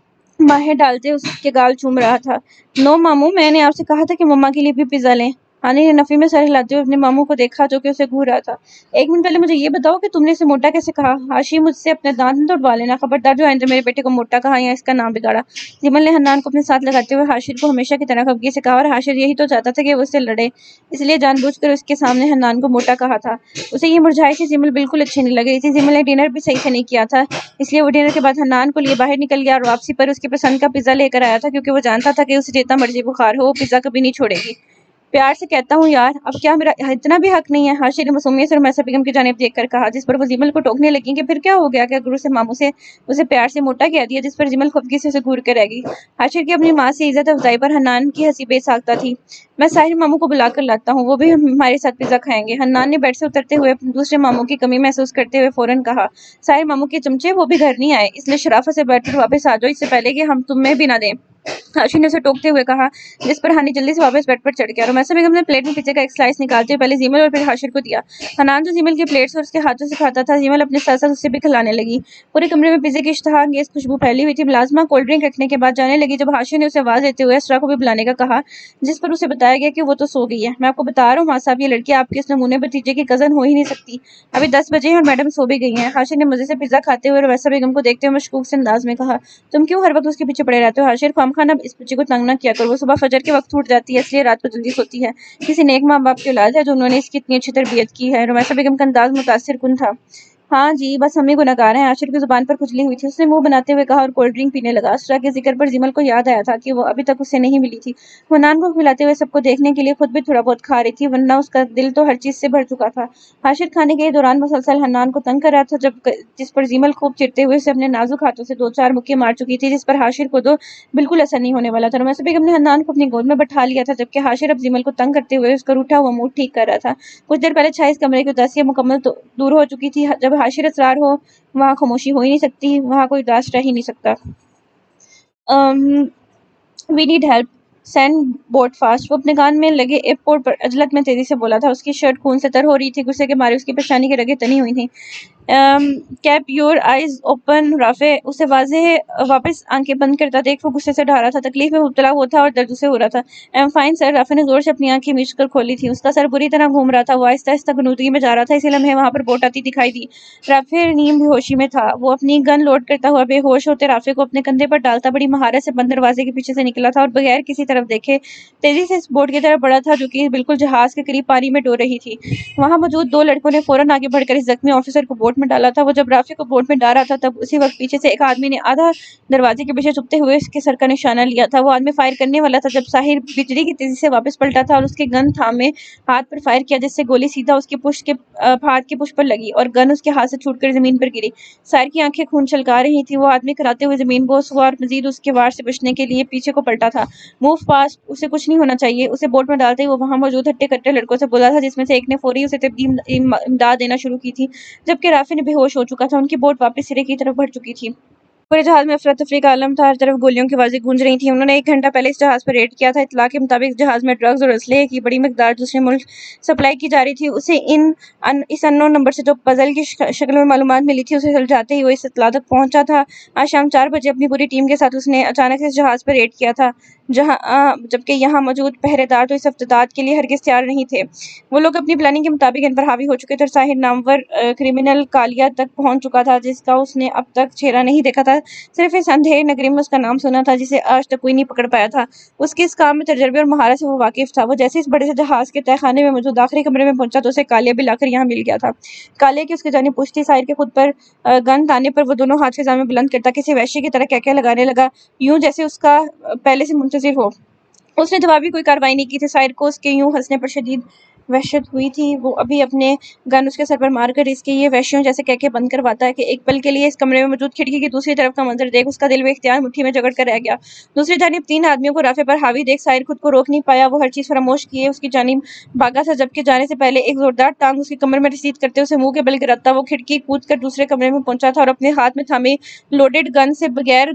باہیں ڈالتے اس کے گال چوم رہا تھا۔ نو ماموں، میں نے آپ سے کہا تھا کہ مما کے لیے بھی پیزا لیں۔ ہانی نے نفی میں سر ہلاتے ہوئے اپنے ماموں کو دیکھا جو کہ اسے گھور رہا تھا۔ 1 منٹ پہلے مجھے یہ بتاؤ کہ تم نے اسے موٹا کیسے کہا؟ حاشی مجھ سے اپنے دانت نہ توڑوا لینا، خبردار جو آئندہ میرے بیٹے کو موٹا کہا یا اس کا نام بگاڑا۔ زیمل نے حنان کو اپنے ساتھ لگاتے ہوئے حاشر کو ہمیشہ کی طرح خفگی سے کہا، اور حاشر یہی تو چاہتا تھا کہ وہ اس سے لڑے، اس لیے جان بوجھ کر اس کے سامنے حنان کو موٹا کہا تھا۔ اسے یہ مرجھائی سی زیمل بالکل اچھی نہیں لگ رہی تھی۔ زیمل نے ڈنر بھی صحیح سے نہیں کیا تھا، اس لیے وہ ڈنر کے بعد حنان کو لیے باہر نکل گیا اور واپسی پر اس کی پسند کا پیزا لے کر آیا تھا، کیونکہ وہ جانتا تھا کہ اسے جتنا مرضی بخار ہو وہ پیزا کبھی نہیں چھوڑے گی۔ پیار سے کہتا ہوں یار، اب کیا میرا اتنا بھی حق نہیں ہے؟ حاشر نے معصومیت سے رمیسا بیگم کی جانب دیکھ کر کہا، جس پر وہ زیمل کو ٹوکنے لگی کہ پھر کیا ہو گیا کہ اگر اسے ماموں سے اسے پیار سے موٹا کہہ دیا، جس پر زیمل خفگی سے اسے گھور کر رہ گئی۔ حاشر کی اپنی ماں سے عزت افزائی پر حنان کی ہنسی بے ساختہ تھی۔ میں ساحر ماموں کو بلا کر لاتا ہوں، وہ بھی ہمارے ساتھ پیزا کھائیں گے، حنان نے بیڈ سے اترتے ہوئے اپنے دوسرے ماموں کی کمی محسوس کرتے ہوئے فوراً کہا۔ ساحر ماموں کے چمچے، وہ بھی گھر نہیں آئے، اس لیے شرافت سے بیڈ پر واپس آ جاؤ اس سے پہلے کہ ہم تمہیں بھی نہ دیں، حاشر نے اسے ٹوکتے ہوئے کہا، جس پر ہانی جلدی سے واپس بیڈ پر چڑھ گیا۔ رمیسا بیگم نے پلیٹ میں پیزے کا ایک سلائس نکالتے ہوئے پہلے زیمل اور پھر حاشر کو دیا۔ حنان جو زیمل کی پلیٹس اور اس کے ہاتھوں سے کھاتا تھا، زیمل اپنے ساتھ ساتھ اسے بھی کھلانے لگی۔ پورے کمرے میں پیزے کی اشتہا انگیز خوشبو پھیلی ہوئی تھی۔ ملازمہ کولڈ ڈرنک رکھنے کے بعد جانے لگی جب حاشر نے اسے آواز دیتے ہوئے اسرا کو بھی بلانے کا کہا، جس پر اسے بتایا گیا کہ وہ تو سو گئی ہے۔ میں آپ کو بتا رہا ہوں ماں صاحب، یہ لڑکی آپ کے اس نمونے بھتیجے کی کزن ہو ہی نہیں سکتی، ابھی 10 بجے ہیں اور میڈم سو بھی گئی ہیں، حاشر نے مزے سے پیزا کھاتے ہوئے رمیسا بیگم کو دیکھتے ہوئے مشکوک سے انداز میں کہا۔ تم کیوں ہر وقت اس کے پیچھے پڑے رہتے ہو حاشر؟ خواہ نہ اس بچی کو تنگ نہ کیا کرو، وہ صبح فجر کے وقت اٹھ جاتی ہے، اس لیے رات کو جلدی سوتی ہے، کسی نیک ماں باپ کی اولاد ہے جو انہوں نے اس کی اتنی اچھی تربیت کی ہے۔ رمیسا بیگم کا انداز متاثر کن تھا۔ ہاں جی، بس ہم ہی گنہگار ہیں، حاشر کی زبان پر کھجلی ہوئی تھی، اس نے منہ بناتے ہوئے کہا اور کولڈ ڈرنک پینے لگا۔ اسرا کے ذکر پر زیمل کو یاد آیا تھا کہ وہ ابھی تک اسے نہیں ملی تھی۔ وہ حنان کو کھلاتے ہوئے سب کو دیکھنے کے لیے خود بھی تھوڑا بہت کھا رہی تھی، ورنہ اس کا دل تو ہر چیز سے بھر چکا تھا۔ حاشر کھانے کے دوران مسلسل حنان کو تنگ کر رہا تھا، جس پر زیمل خوب چڑھتے ہوئے اسے اپنے نازک ہاتھوں سے 2-4 مکے مار چکی تھی، جس پر حاشر کو تو بالکل اثر نہیں ہونے والا تھا۔ رمیسا بیگم نے حنان کو اپنی گود میں بٹھا لیا تھا، جبکہ حاشر اب زیمل کو تنگ کرتے ہوئے اس کا روٹھا ہوا موڈ ٹھیک کر رہا تھا۔ کچھ دیر پہلے چھائی اس کمرے کی اداسیاں مکمل دور ہو چکی تھی۔ جب حاشر اسرار ہو وہاں خاموشی ہو ہی نہیں سکتی، وہاں کوئی اداس رہ ہی نہیں سکتا۔ We need help, send boat fast, وہ اپنے کان میں لگے ایئر پورٹ پر عجلت میں تیزی سے بولا تھا۔ اس کی شرٹ خون سے تر ہو رہی تھی، غصے کے مارے اس کی پیشانی کی رگیں تنی ہوئی تھیں۔ کیپ یور آئیز اوپن رافع اسے واضح واپس آنکھیں بند کرتا دیکھ وہ غصے سے ڈھا رہا تھا، تکلیف میں مبتلا ہوا تھا اور درد اسے ہو رہا تھا۔ ایم فائن سر، رافع نے زور سے اپنی آنکھیں میچ کر کھولی تھی۔ اس کا سر بری طرح گھوم رہا تھا، وہ آہستہ آہستہ غنودگی میں جا رہا تھا۔ اسی لمحے وہاں پر بوٹ آتی دکھائی دی۔ رافع نیم بے ہوشی میں تھا، وہ اپنی گن لوڈ کرتا ہوا بے ہوش ہوتے رافع کو اپنے کندھے پر ڈالتا بڑی مہارت سے بند دروازے کے پیچھے سے نکلا تھا اور بغیر کسی طرف دیکھے تیزی سے اس بوٹ کی طرف بڑھا تھا جو کہ بالکل جہاز کے قریب پانی میں ڈول رہی تھی۔ وہاں موجود دو لڑکوں نے فوراً آگے بڑھ کر اس زخمی آفیسر کو بوٹ میں ڈالا تھا۔ وہ جب رافع کو بوٹ میں ڈال رہا تھا تب اسی وقت پیچھے سے ایک آدمی نے آدھا دروازے کے پیچھے چھپتے ہوئے اس کے سر کا نشانہ لیا تھا۔ وہ آدمی فائر کرنے والا تھا جب ساحر بجلی کی تیزی سے واپس پلٹا تھا اور اس کے گن تھامے ہاتھ پر فائر کیا، جس سے گولی سیدھا اس کے ہاتھ کے پشت پر لگی اور گن اس کے ہاتھ سے چھوٹ کر زمین پر گری۔ ساحر کی آنکھیں خون چھلکا رہی تھیں، وہ آدمی کراتے ہوئے زمین بوس ہوا اور مزید اس کے وار سے بچنے کے لیے پیچھے کو پلٹا تھا۔ موو فاسٹ، اسے کچھ نہیں ہونا چاہیے، اسے بوٹ میں ڈالتے ہی وہ وہاں موجود ہٹے کٹے لڑکوں سے بولا تھا، جس میں سے ایک نے فوری اسے طبی امداد دینا شروع کی تھی جبکہ رافع نے بے ہوش ہو چکا تھا۔ ان کی بوٹ واپس سرے کی طرف بڑھ چکی تھی۔ پورے جہاز میں افراتفری کا عالم تھا، ہر طرف گولیوں کی آوازیں گونج رہی تھیں۔ انہوں نے 1 گھنٹہ پہلے اس جہاز پر ریڈ کیا تھا۔ اطلاع کے مطابق اس جہاز میں ڈرگز اور اسلحے کی بڑی مقدار دوسرے ملک سپلائی کی جا رہی تھی۔ اسے اس ان نون نمبر سے جو پزل کی شکل میں معلومات ملی تھی اسے سلجھاتے ہی وہ اس اطلاع تک پہنچا تھا۔ آج شام 4 بجے اپنی پوری ٹیم کے ساتھ اس نے اچانک سے اس جہاز پر ریڈ کیا تھا، جبکہ یہاں موجود پہرے دار تو اس افتتاح کے لیے ہرگز تیار نہیں تھے۔ وہ لوگ اپنی پلاننگ کے مطابق ان پر حاوی ہو چکے تھے اور ساحر نامور کرمنل کالیہ تک پہنچ چکا تھا، جس کا اس نے اب تک چہرہ نہیں دیکھا تھا، صرف اس اندھیری نگری میں اس کا نام سنا تھا جسے آج تک کوئی نہیں پکڑ پایا تھا۔ اس کے اس کام میں تجربے اور مہارت سے وہ واقف تھا۔ وہ جیسے اس بڑے سے جہاز کے تہہ خانے میں موجود آخری کمرے میں پہنچا تو اسے کالیہ بھی لا کر یہاں مل گیا تھا۔ کالیہ کی اس کی جانب پوچھ تھی، ساحر کے خود پر گن تانے پر وہ دونوں ہاتھ فضا میں بلند کرتا کسی وحشی کی طرح کہکہے لگانے لگا، یوں جیسے اس کا پہلے سے منتظر ہو۔ اس نے جوابی کوئی کارروائی نہیں کی تھی۔ ساحر کو اس کے یوں ہنسنے پر شدید وحشت ہوئی تھی۔ وہ ابھی اپنے گن اس کے سر پر مار کر اس کے یہ وحشیوں جیسے کہکہے بند کرواتا ہے کہ ایک پل کے لیے اس کمرے میں موجود کھڑکی کی دوسری طرف کا منظر دیکھ اس کا دل بے اختیار مٹھی میں جکڑ کر رہ گیا۔ دوسری جانب 3 آدمیوں کو رافع پر حاوی دیکھ ساحر خود کو روک نہیں پایا۔ وہ ہر چیز فراموش کیے اس کی جانب بھاگا تھا، جبکہ جانے سے پہلے ایک زوردار ٹانگ اس کی کمر میں رسید کرتے اسے منہ کے بل گراتا وہ کھڑکی کود کر دوسرے کمرے میں پہنچا تھا اور اپنے ہاتھ میں تھامے لوڈڈ گن سے بغیر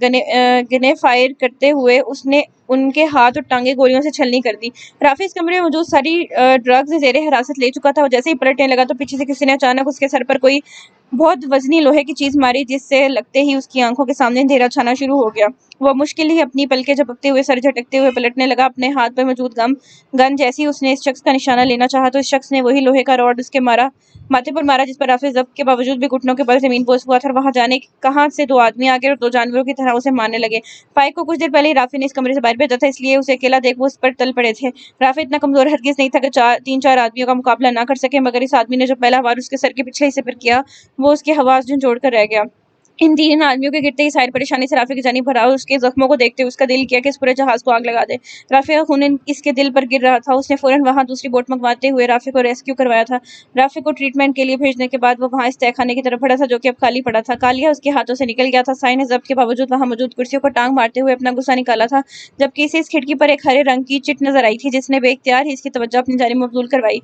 گنے فائر کرتے ہوئے اس نے ان کے ہاتھ اور ٹانگیں گولیوں سے چھلنی کر دی۔ رافع اس کمرے میں موجود ساری ڈرگز زیر حراست لے چکا تھا۔ وہ جیسے ہی پلٹنے لگا تو پیچھے سے کسی نے اچانک اس کے سر پر کوئی بہت وزنی لوہے کی چیز ماری، جس سے لگتے ہی اس کی آنکھوں کے سامنے اندھیرا چھانا شروع ہو گیا۔ وہ مشکل ہی اپنی پلکیں جھپکتے ہوئے سر جھٹکتے ہوئے پلٹنے لگا۔ اپنے ہاتھ پر موجود گن جیسی اس نے اس شخص کا نشانہ لینا چاہا تو اس شخص نے وہی لوہے کا راڈ اس کے ماتھے پر مارا، جس پر رافع ضبط کے باوجود بھی گھٹنوں کے بل زمین بوس ہوا تھا اور وہاں جانے کہاں سے 2 آدمی آگے اور 2 جانوروں کی طرح اسے مارنے لگے۔ فائق کو کچھ دیر پہلے ہی رافع نے اس کمرے سے باہر بھیجا تھا، اس لیے اسے اکیلا دیکھ وہ اس پر ٹل پڑے تھے۔ رافع اتنا کمزور ہرگز نہیں تھا کہ 3-4 آدمیوں کا مقابلہ نہ کر سکے، مگر اس آدمی نے جو پہلا وار اس کے سر کے پچھلے حصے پر کیا وہ اس کے حواس جھنجھوڑ کر رہ گیا۔ ان 3 آدمیوں کے گرتے ہی ساحر پریشانی سے رافع کی جانب بھرا اور اس کے زخموں کو دیکھتے ہوئے اس کا دل کیا کہ اس پورے جہاز کو آگ لگا دے۔ رافع کا خون اس کے دل پر گر رہا تھا۔ اس نے فوراً وہاں دوسری بوٹ منگواتے ہوئے رافع کو ریسکیو کروایا تھا۔ رافع کو ٹریٹمنٹ کے لیے بھیجنے کے بعد وہ وہاں اس تہہ خانے کی طرف بڑھا تھا جو کہ اب خالی پڑا تھا۔ کالیہ اس کے ہاتھوں سے نکل گیا تھا۔ ساحر نے ضبط کے باوجود وہاں موجود کرسیوں کو ٹانگ مارتے ہوئے اپنا غصہ نکالا تھا، جبکہ اسے اس کھڑکی پر ایک ہرے رنگ کی چٹ نظر آئی تھی جس نے بے اختیار ہی اس کی توجہ اپنی جانب مبذول کروائی۔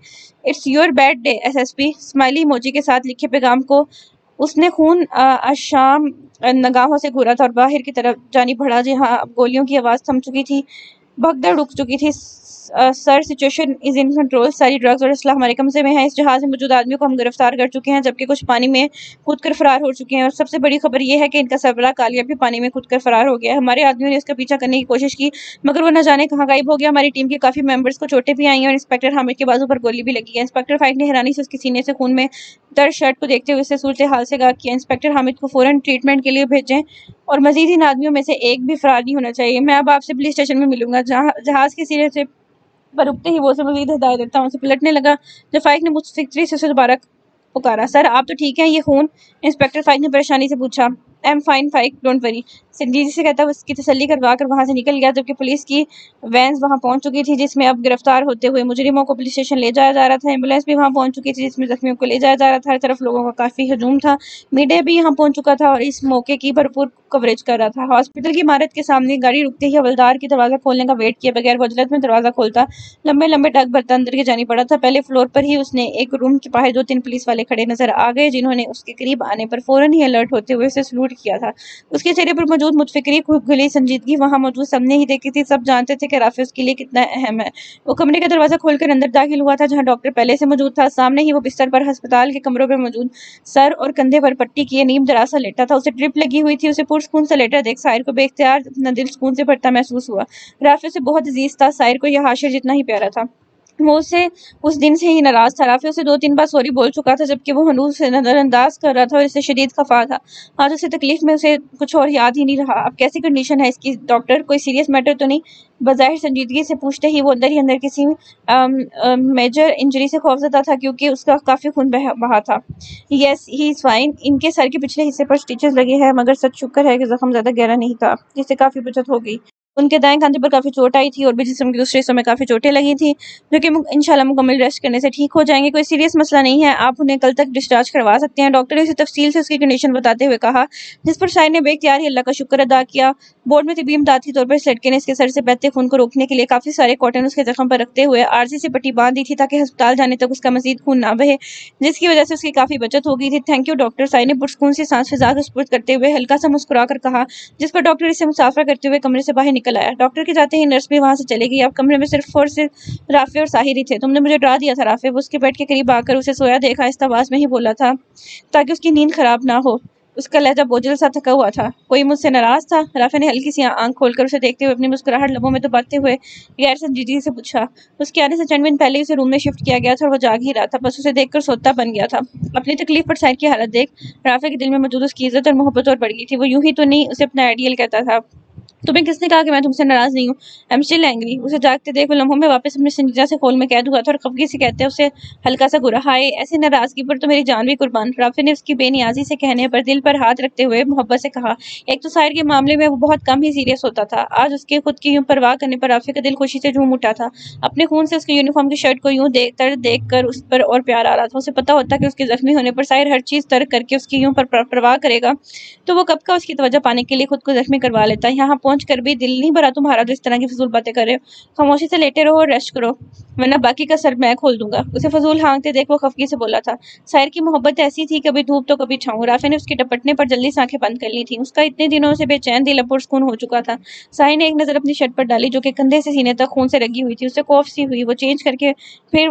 It's your bad day S S P, smiley emoji کے ساتھ لکھے پیغام کو اس نے خون آشام نگاہوں سے گھورا تھا اور باہر کی طرف جانب بڑھا جہاں اب گولیوں کی آواز تھم چکی تھی، بھگدڑ رک چکی تھی۔ سر، سچویشن از ان کنٹرول، ساری ڈرگز اور اسلحہ ہمارے قبضے میں ہے۔ اس جہاز میں موجود آدمیوں کو ہم گرفتار کر چکے ہیں، جبکہ کچھ پانی میں کود کر فرار ہو چکے ہیں، اور سب سے بڑی خبر یہ ہے کہ ان کا سربراہ کالیہ بھی پانی میں کود کر فرار ہو گیا ہے۔ ہمارے آدمیوں نے اس کا پیچھا کرنے کی کوشش کی مگر وہ نہ جانے کہاں غائب ہو گیا۔ ہماری ٹیم کے کافی ممبرز کو چوٹیں بھی آئی ہیں اور انسپکٹر حامد کے بازو پر گولی بھی لگی ہے۔ انسپکٹر فائق نے حیرانی سے اس کے سینے سے خون میں تر شرٹ کو دیکھتے ہوئے اسے صورتحال سے آگاہ کیا۔ انسپکٹر حامد کو فوراً ٹریٹمنٹ کے لیے بھیجیں اور مزید ان آدمیوں میں سے ایک بھی فرار نہیں ہونا چاہیے۔ میں اب آپ سے پولیس اسٹیشن میں ملوں گا۔ جہاز کے سرے سے پر رکتے ہی وہ اسے مزید ہدایت دیتا ہوں۔ اسے پلٹنے لگا جب فائق نے مجھ فکری سے اسے دوبارہ پکارا۔ سر، آپ تو ٹھیک ہیں؟ یہ خون؟ انسپکٹر فائق نے پریشانی سے پوچھا۔ Am fine Faiq, don't worry, سنجیدگی سے کہتا وہ اس کی تسلی کروا کر وہاں سے نکل گیا، جبکہ پولیس کی وینز وہاں پہنچ چکی تھی جس میں اب گرفتار ہوتے ہوئے مجرموں کو پولیس اسٹیشن لے جایا جا رہا تھا۔ ایمبولینس بھی وہاں پہنچ چکی تھی جس میں زخمیوں کو لے جایا جا رہا تھا۔ ہر طرف لوگوں کا کافی ہجوم تھا۔ میڈیا بھی یہاں پہنچ چکا تھا اور اس موقع کی بھرپور کوریج کر رہا تھا۔ ہاسپٹل کی عمارت کے سامنے گاڑی رکتے ہی حوالدار کی دروازہ کھولنے کا ویٹ کیے بغیر وہ جلد میں دروازہ کھولتا، لمبے لمبے ڈگ بھرتا اندر کے جانی پڑا تھا۔ پہلے فلور پر ہی اس نے ایک روم کے باہر 2-3 پولیس والے کھڑے نظر آ گئے، جنہوں نے اس کے قریب آنے پر فوراً ہی الرٹ ہوتے ہوئے اسے سلوٹ کیا تھا۔ اس کے چہرے پر موجود متفکری کھلی سنجیدگی وہاں موجود سب نے ہی دیکھی تھی۔ سب جانتے تھے کہ رافع اس کے لیے کتنا اہم ہے۔ وہ کمرے کا دروازہ کھول کر اندر داخل ہوا تھا، جہاں ڈاکٹر پہلے سے موجود تھا۔ سامنے ہی وہ بستر پر ہسپتال کے کمروں پر موجود سر اور کندھے پر پٹی کیے نیم دراز سا لیٹا تھا۔ اسے ڈرپ لگی ہوئی تھی۔ اسے پرسکون سا لیٹا دیکھ ساحر کو بے اختیار اپنا دل سکون سے بھرتا محسوس ہوا۔ رافع اسے بہت عزیز تھا، ساحر کو یہ حاشر جتنا ہی پیارا تھا۔ وہ اسے اس دن سے ہی ناراض تھا۔ رافع اسے 2-3 بار سوری بول چکا تھا، جبکہ وہ ہنوز اسے نظر انداز کر رہا تھا اور اسے شدید خفا تھا۔ آج اسے تکلیف میں اسے کچھ اور یاد ہی نہیں رہا۔ اب کیسی کنڈیشن ہے اس کی ڈاکٹر؟ کوئی سیریس میٹر تو نہیں؟ بظاہر سنجیدگی سے پوچھتے ہی وہ اندر ہی اندر کسی میجر انجری سے خوفزدہ تھا، کیونکہ اس کا کافی خون بہا تھا۔ یس ہی از فائن۔ ان کے سر کے پچھلے حصے پر سٹیچز لگے ہیں، مگر سچ شکر ہے کہ زخم زیادہ گہرا نہیں تھا، جس سے کافی بچت ہو گئی۔ ان کے دائیں کاندھے پر کافی چوٹ آئی تھی اور بھی جسم کے دوسرے حصوں میں کافی چوٹیں لگی تھیں، جو کہ انشاءاللہ مکمل ریسٹ کرنے سے ٹھیک ہو جائیں گے۔ کوئی سیریس مسئلہ نہیں ہے، آپ انہیں کل تک ڈسچارج کروا سکتے ہیں، ڈاکٹر نے اسے تفصیل سے اس کی کنڈیشن بتاتے ہوئے کہا، جس پر ساحر نے بے اختیار ہی اللہ کا شکر ادا کیا۔ بورڈ میں طبی امداد کے طور پر اس لڑکے نے اس کے سر سے بہتے خون کو روکنے کے لیے کافی سارے کاٹن اس کے زخم پر رکھتے ہوئے عارضی سے پٹی باندھ دی تھی، تاکہ ہسپتال جانے تک اس کا مزید خون نہ بہے، جس کی وجہ سے اس کی کافی بچت ہو گئی تھی۔ تھینک یو ڈاکٹر، ساحر نے پرسکون سی سانس فضا کو سپرد کرتے ہوئے ہلکا سا مسکرا کر کہا، جس پر ڈاکٹر اسے مسافرہ کرتے ہوئے کمرے سے باہر نکل آیا۔ ڈاکٹر کے جاتے ہی نرس بھی وہاں سے چلے گئی۔ اب کمرے میں صرف رافع اور ساحر ہی تھے۔ تم نے مجھے ڈرا دیا تھا رافع، وہ اس کے بیڈ کے قریب آ کر اسے سویا دیکھ آہستہ آواز میں ہی بولا تھا، تاکہ اس کی نیند خراب نہ ہو۔ اس کا لہجہ بوجھل سا تھکا ہوا تھا۔ کوئی مجھ سے ناراض تھا؟ رافع نے ہلکی سی آنکھ کھول کر اسے دیکھتے ہوئے اپنی مسکراہٹ لبوں میں دباتے ہوئے غیر سنجیدگی سے پوچھا۔ اس کے آنے سے چند منٹ پہلے اسے روم میں شفٹ کیا گیا تھا اور وہ جاگ ہی رہا تھا، بس اسے دیکھ کر سوتا بن گیا تھا۔ اپنی تکلیف پر ساحر کی حالت دیکھ رافع کے دل میں موجود اس کی عزت اور محبت اور بڑھ گئی تھی۔ وہ یوں ہی تو نہیں اسے اپنا آئیڈیل کہتا تھا۔ تمہیں کس نے کہا کہ میں تم سے ناراض نہیں ہوں؟ I am still angry. اسے جاگتے دیکھ وہ لمحوں میں واپس اپنے سنجیدہ سے خول میں قید ہوا تھا اور خفگی سے کہتے اسے ہلکا سا گھورا۔ ہائے، ایسی ناراضگی پر تو میری جان بھی قربان۔ رافع نے اس کی بے نیازی سے کہنے پر دل پر ہاتھ رکھتے ہوئے محبت سے کہا۔ ایک تو ساحر کے معاملے میں وہ بہت کم ہی سیریس ہوتا تھا، آج اس کے خود کی یوں پرواہ کرنے پر رافع کا دل خوشی سے جھوم اٹھا تھا۔ اپنے خون سے اس کی یونیفارم کی شرٹ کو یوں دیکھ کر اس پر اور پیار آ رہا تھا۔ اسے پتہ ہوتا کہ اس کے زخمی ہونے پر ساحر ہر چیز ترک کر کے اس کی یوں پرواہ کرے گا، تو وہ کب کا اس کی توجہ پانے کے لیے خود کو زخمی کروا لیتا۔ یہاں پہنچ کر بھی دل نہیں بھرا تمہارا جو اس طرح کی فضول باتیں کر رہے ہو؟ خاموشی سے لیٹے رہو اور ریسٹ کرو، ورنہ باقی کا سر میں کھول دوں گا۔ اسے فضول ہانکتے دیکھ وہ خفگی سے بولا تھا۔ ساحر کی محبت ایسی تھی، کبھی دھوپ تو کبھی چھاؤں۔ رافع نے اس کے ڈپٹنے پر جلدی سے آنکھیں بند کر لی تھیں۔ اس کا اتنے دنوں سے بے چین دل اب پرسکون ہو چکا تھا۔ ساحر نے ایک نظر اپنی شرٹ پر ڈالی، جو کہ کندھے سے سینے تک خون سے رنگی ہوئی تھی۔ اسے خوف سی ہوئی۔ وہ چینج کر کے پھر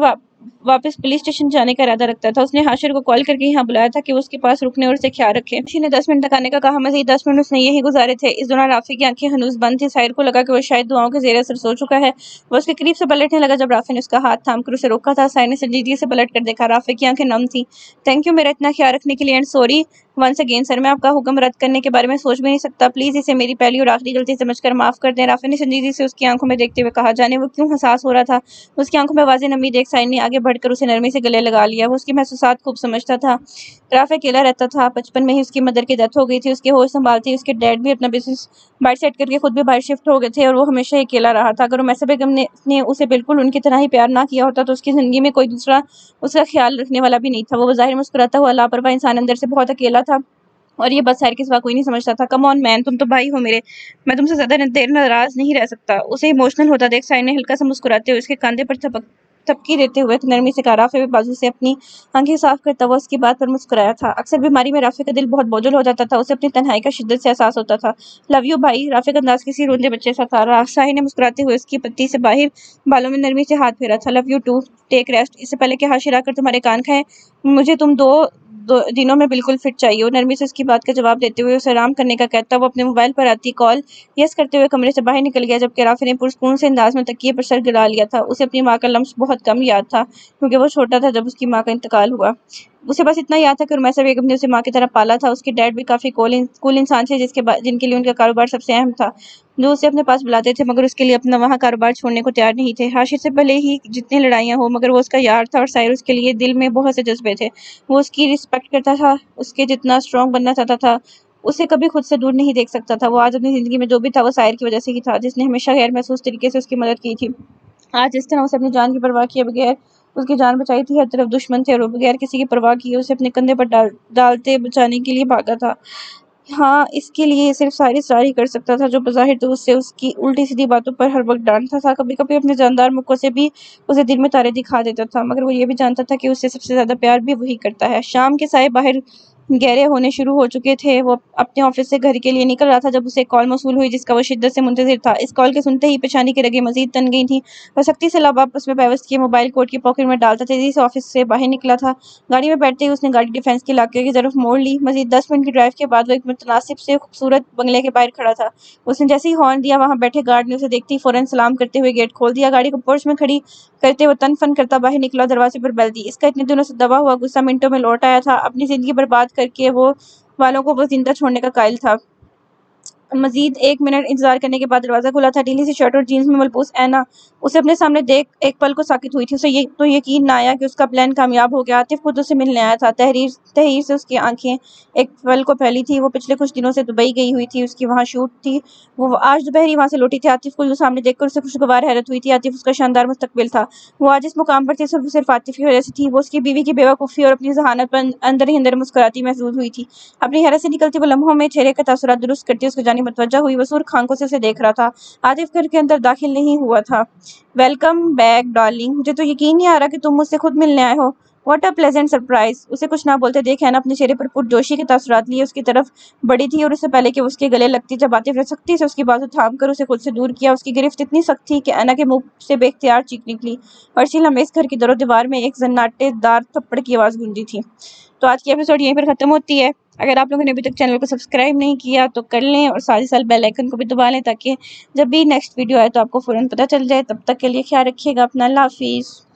واپس پولیس اسٹیشن جانے کا ارادہ رکھتا تھا۔ اس نے حاشر کو کال کر کے یہاں بلایا تھا کہ وہ اس کے پاس رکنے اور اسے خیال رکھے۔ حاشر نے 10 منٹ تک آنے کا کہا، مزید 10 منٹ اس نے یہی گزارے تھے۔ اس دوران رافع کی آنکھیں ہنوز بند تھیں۔ ساحر کو لگا کہ وہ شاید دعاؤں کے زیر اثر سو چکا ہے۔ وہ اس کے قریب سے پلٹنے لگا جب رافع نے اس کا ہاتھ تھام کر اسے روکا تھا۔ ساحر نے سنجیدگی سے پلٹ کر دیکھا۔ رافع کی آنکھیں نم تھیں۔ تھینک یو میرا اتنا خیال رکھنے کے لیے، اینڈ سوری ونس اگین سر، میں آپ کا حکم رد کرنے کے بارے میں سوچ بھی نہیں سکتا۔ پلیز اسے میری پہلی اور آخری غلطی سمجھ کر معاف کر دیں۔ رافع نے سنجیدگی سے اس کی آنکھوں میں دیکھتے ہوئے کہا۔ جانے وہ کیوں حساس ہو رہا تھا، اس کی آنکھوں میں واضح نمی دیکھ ساحر نے آگے بڑھ کر اسے نرمی سے گلے لگا لیا۔ وہ اس کی محسوسات خوب سمجھتا تھا۔ رافع اکیلا رہتا تھا۔ بچپن میں ہی اس کی مدر کی ڈیتھ ہو گئی تھی۔ اس کے ہوش سنبھالتے اس کے ڈیڈ بھی اپنا بزنس باہر سیٹ کر کے خود بھی باہر شفٹ ہو گئے تھے، اور وہ ہمیشہ ہی اکیلا رہا تھا۔ اگر میسا بیگم نے اسے بالکل ان کی طرح ہی پیار نہ کیا ہوتا تو اس کی زندگی میں کوئی دوسرا اس کا خیال رکھنے والا بھی نہیں تھا۔ وہ بظاہر مسکراتا ہوا لاپرواہ انسان اندر سے بہت اکیلا تھا، اور یہ بات ساحر کے سوا کوئی نہیں سمجھتا تھا۔ کم آن مین، تم تو بھائی ہو میرے، میں تم سے زیادہ دیر ناراض نہیں رہ سکتا۔ اسے ایموشنل ہوتا دیکھ ساحر نے ہلکا سا مسکراتے ہوئے اس کے کاندھے پر تھپکی دیتے ہوئے نرمی سے کہا۔ رافع بھی بازو سے اپنی آنکھیں صاف کرتا ہوا اس کی بات پر مسکرایا تھا۔ اکثر بیماری میں رافع کا دل بہت بوجھل ہو جاتا تھا، اسے اپنی تنہائی کا شدت سے احساس ہوتا تھا۔ لو یو بھائی، رافع کا انداز کسی روندے بچے سا تھا۔ ساحر نے مسکراتے ہوئے اس کی پتی سے باہر بالوں میں نرمی سے ہاتھ پھیرا تھا۔ Love you too, take rest. اس سے پہلے کہ حاشر آ کر تمہارے کان کھائے، مجھے تم دو دنوں میں بالکل فٹ چاہیے۔ وہ نرمی سے اس کی بات کا جواب دیتے ہوئے اسے آرام کرنے کا کہتا وہ اپنے موبائل پر آتی کال یس کرتے ہوئے کمرے سے باہر نکل گیا، جبکہ رافع نے پرسکون سے انداز میں تکیے پر سر گرا لیا تھا۔ اسے اپنی ماں کا لمس بہت کم یاد تھا، کیونکہ وہ چھوٹا تھا جب اس کی ماں کا انتقال ہوا۔ اسے بس اتنا یاد تھا کہ رمیسا بیگم نے اسے ماں کی طرح پالا تھا۔ اس کے ڈیڈ بھی کافی کول انسان تھے، جن کے لیے ان کا کاروبار سب سے اہم تھا، جو اسے اپنے پاس بلاتے تھے، مگر اس کے لیے اپنا وہاں کاروبار چھوڑنے کو تیار نہیں تھے۔ حاشر سے بھلے ہی جتنی لڑائیاں ہو، مگر وہ اس کا یار تھا، اور ساحر اس کے لیے دل میں بہت سے جذبے تھے۔ وہ اس کی رسپیکٹ کرتا تھا، اس کے جتنا اسٹرانگ بننا چاہتا تھا، اسے کبھی خود سے دور نہیں دیکھ سکتا تھا۔ وہ آج اپنی زندگی میں جو بھی تھا وہ ساحر کی وجہ سے ہی تھا، جس نے ہمیشہ غیر محسوس طریقے سے اس کی مدد کی تھی۔ آج جس طرح اسے اپنی جان کی پرواہ کیے بغیر اس کی جان بچائی تھی، ہر طرف دشمن تھے اور وہ بغیر کسی کی پرواہ کیے اسے اپنے کندھے پر ڈالتے بچانے کے لیے بھاگا تھا۔ ہاں اس کے لیے صرف ساری کر سکتا تھا، جو بظاہر تو اس سے اس کی الٹی سیدھی باتوں پر ہر وقت ڈانٹتا تھا، کبھی کبھی اپنے جاندار موقعوں سے بھی اسے دل میں تارے دکھا دیتا تھا، مگر وہ یہ بھی جانتا تھا کہ اس سے سب سے زیادہ پیار بھی وہی کرتا ہے۔ شام کے سائے باہر گہرے ہونے شروع ہو چکے تھے۔ وہ اپنے آفس سے گھر کے لیے نکل رہا تھا جب اسے ایک کال موصول ہوئی جس کا وہ شدت سے منتظر تھا۔ اس کال کے سنتے ہی پیشانی کی رگیں مزید تن گئی تھیں۔ وہ سختی سے لب آپس میں پیوست کیے موبائل کوٹ کی پاکٹ میں ڈالتا تیزی سے آفس سے باہر نکلا تھا۔ گاڑی میں بیٹھتے ہی اس نے گاڑی ڈیفنس کے علاقے کی طرف موڑ لی۔ مزید 10 منٹ کی ڈرائیو کے بعد وہ ایک متناسب سے خوبصورت بنگلے کے باہر کھڑا تھا۔ اس نے جیسے ہی ہارن دیا، وہاں بیٹھے گارڈ نے اسے دیکھتے ہی فوراً سلام کرتے ہوئے گیٹ کھول دیا۔ گاڑی کو پورچ میں کھڑی کرتے وہ تن فن کرتا باہر نکلا اور دروازے پر بیل دی۔ اس کا اتنے دنوں سے دبا ہوا غصہ منٹوں میں لوٹ آیا تھا۔ اپنی زندگی برباد کر کے والوں کو وہ زندہ چھوڑنے کا قائل تھا۔ مزید 1 منٹ انتظار کرنے کے بعد دروازہ کھلا تھا۔ ڈھیلی سی شرٹ اور جینز میں ملبوس اینا اسے اپنے سامنے دیکھ ایک پل کو ساکت ہوئی تھی۔ اسے تو یقین نہ آیا کہ اس کا پلان کامیاب ہو گیا۔ عاطف خود اس سے ملنے آیا تھا۔ تحیر سے اس کی آنکھیں ایک پل کو پھیلی تھی۔ وہ پچھلے کچھ دنوں سے دبئی گئی ہوئی تھی، اس کی وہاں شوٹ تھی۔ وہ آج دوپہر ہی وہاں سے لوٹی تھی۔ عاطف کو سامنے دیکھ کر اسے خوشگوار حیرت ہوئی تھی۔ عاطف اس کا شاندار مستقبل تھا۔ وہ آج اس مقام پر تھی صرف عاطف کی وجہ سے تھی۔ وہ اس کی بیوی کی بے وقوفی اور اپنی ذہانت پر اندر ہی اندر مسکراتی محسوس ہوئی تھی۔ اپنی حیرت سے نکلتی وہ لمحوں میں چہرے کے تاثرات درست کرتی اس کی جانب متوجہ ہوئی۔ وہ سرخ آنکھوں سے اسے دیکھ رہا تھا۔ عاطف گھر کے اندر داخل نہیں ہوا تھا۔ ویلکم بیک ڈارلنگ، مجھے تو یقین نہیں آ رہا کہ تم مجھ سے خود ملنے آئے ہو۔ What a pleasant surprise. اسے کچھ نہ بولتے دیکھ اینا اپنے چہرے پر پرجوشی کے تاثرات لیے اس کی طرف بڑھی تھی اور اس سے پہلے کہ وہ اس کے گلے لگتی جب عاطف نے سختی سے اس کی بازو تھام کر اسے خود سے دور کیا، اس کی گرفت اتنی سخت تھی کہ اینا کے منہ سے بے اختیار چیخ نکلی اور اسی لمحے اس گھر کی در و دیوار میں ایک زناٹے دار تھپڑ کی آواز گونجی تھی۔ تو آج کی ایپیسوڈ یہیں پر ختم ہوتی ہے۔ اگر آپ لوگوں نے ابھی تک چینل کو سبسکرائب نہیں کیا تو کر لیں اور ساتھ ہی ساتھ بیل آئیکن کو بھی دبا لیں تاکہ جب بھی نیکسٹ ویڈیو آئے تو آپ کو فوراً پتہ چل جائے۔ تب تک کے لیے خیال رکھیے گا اپنا۔ اللہ حافظ۔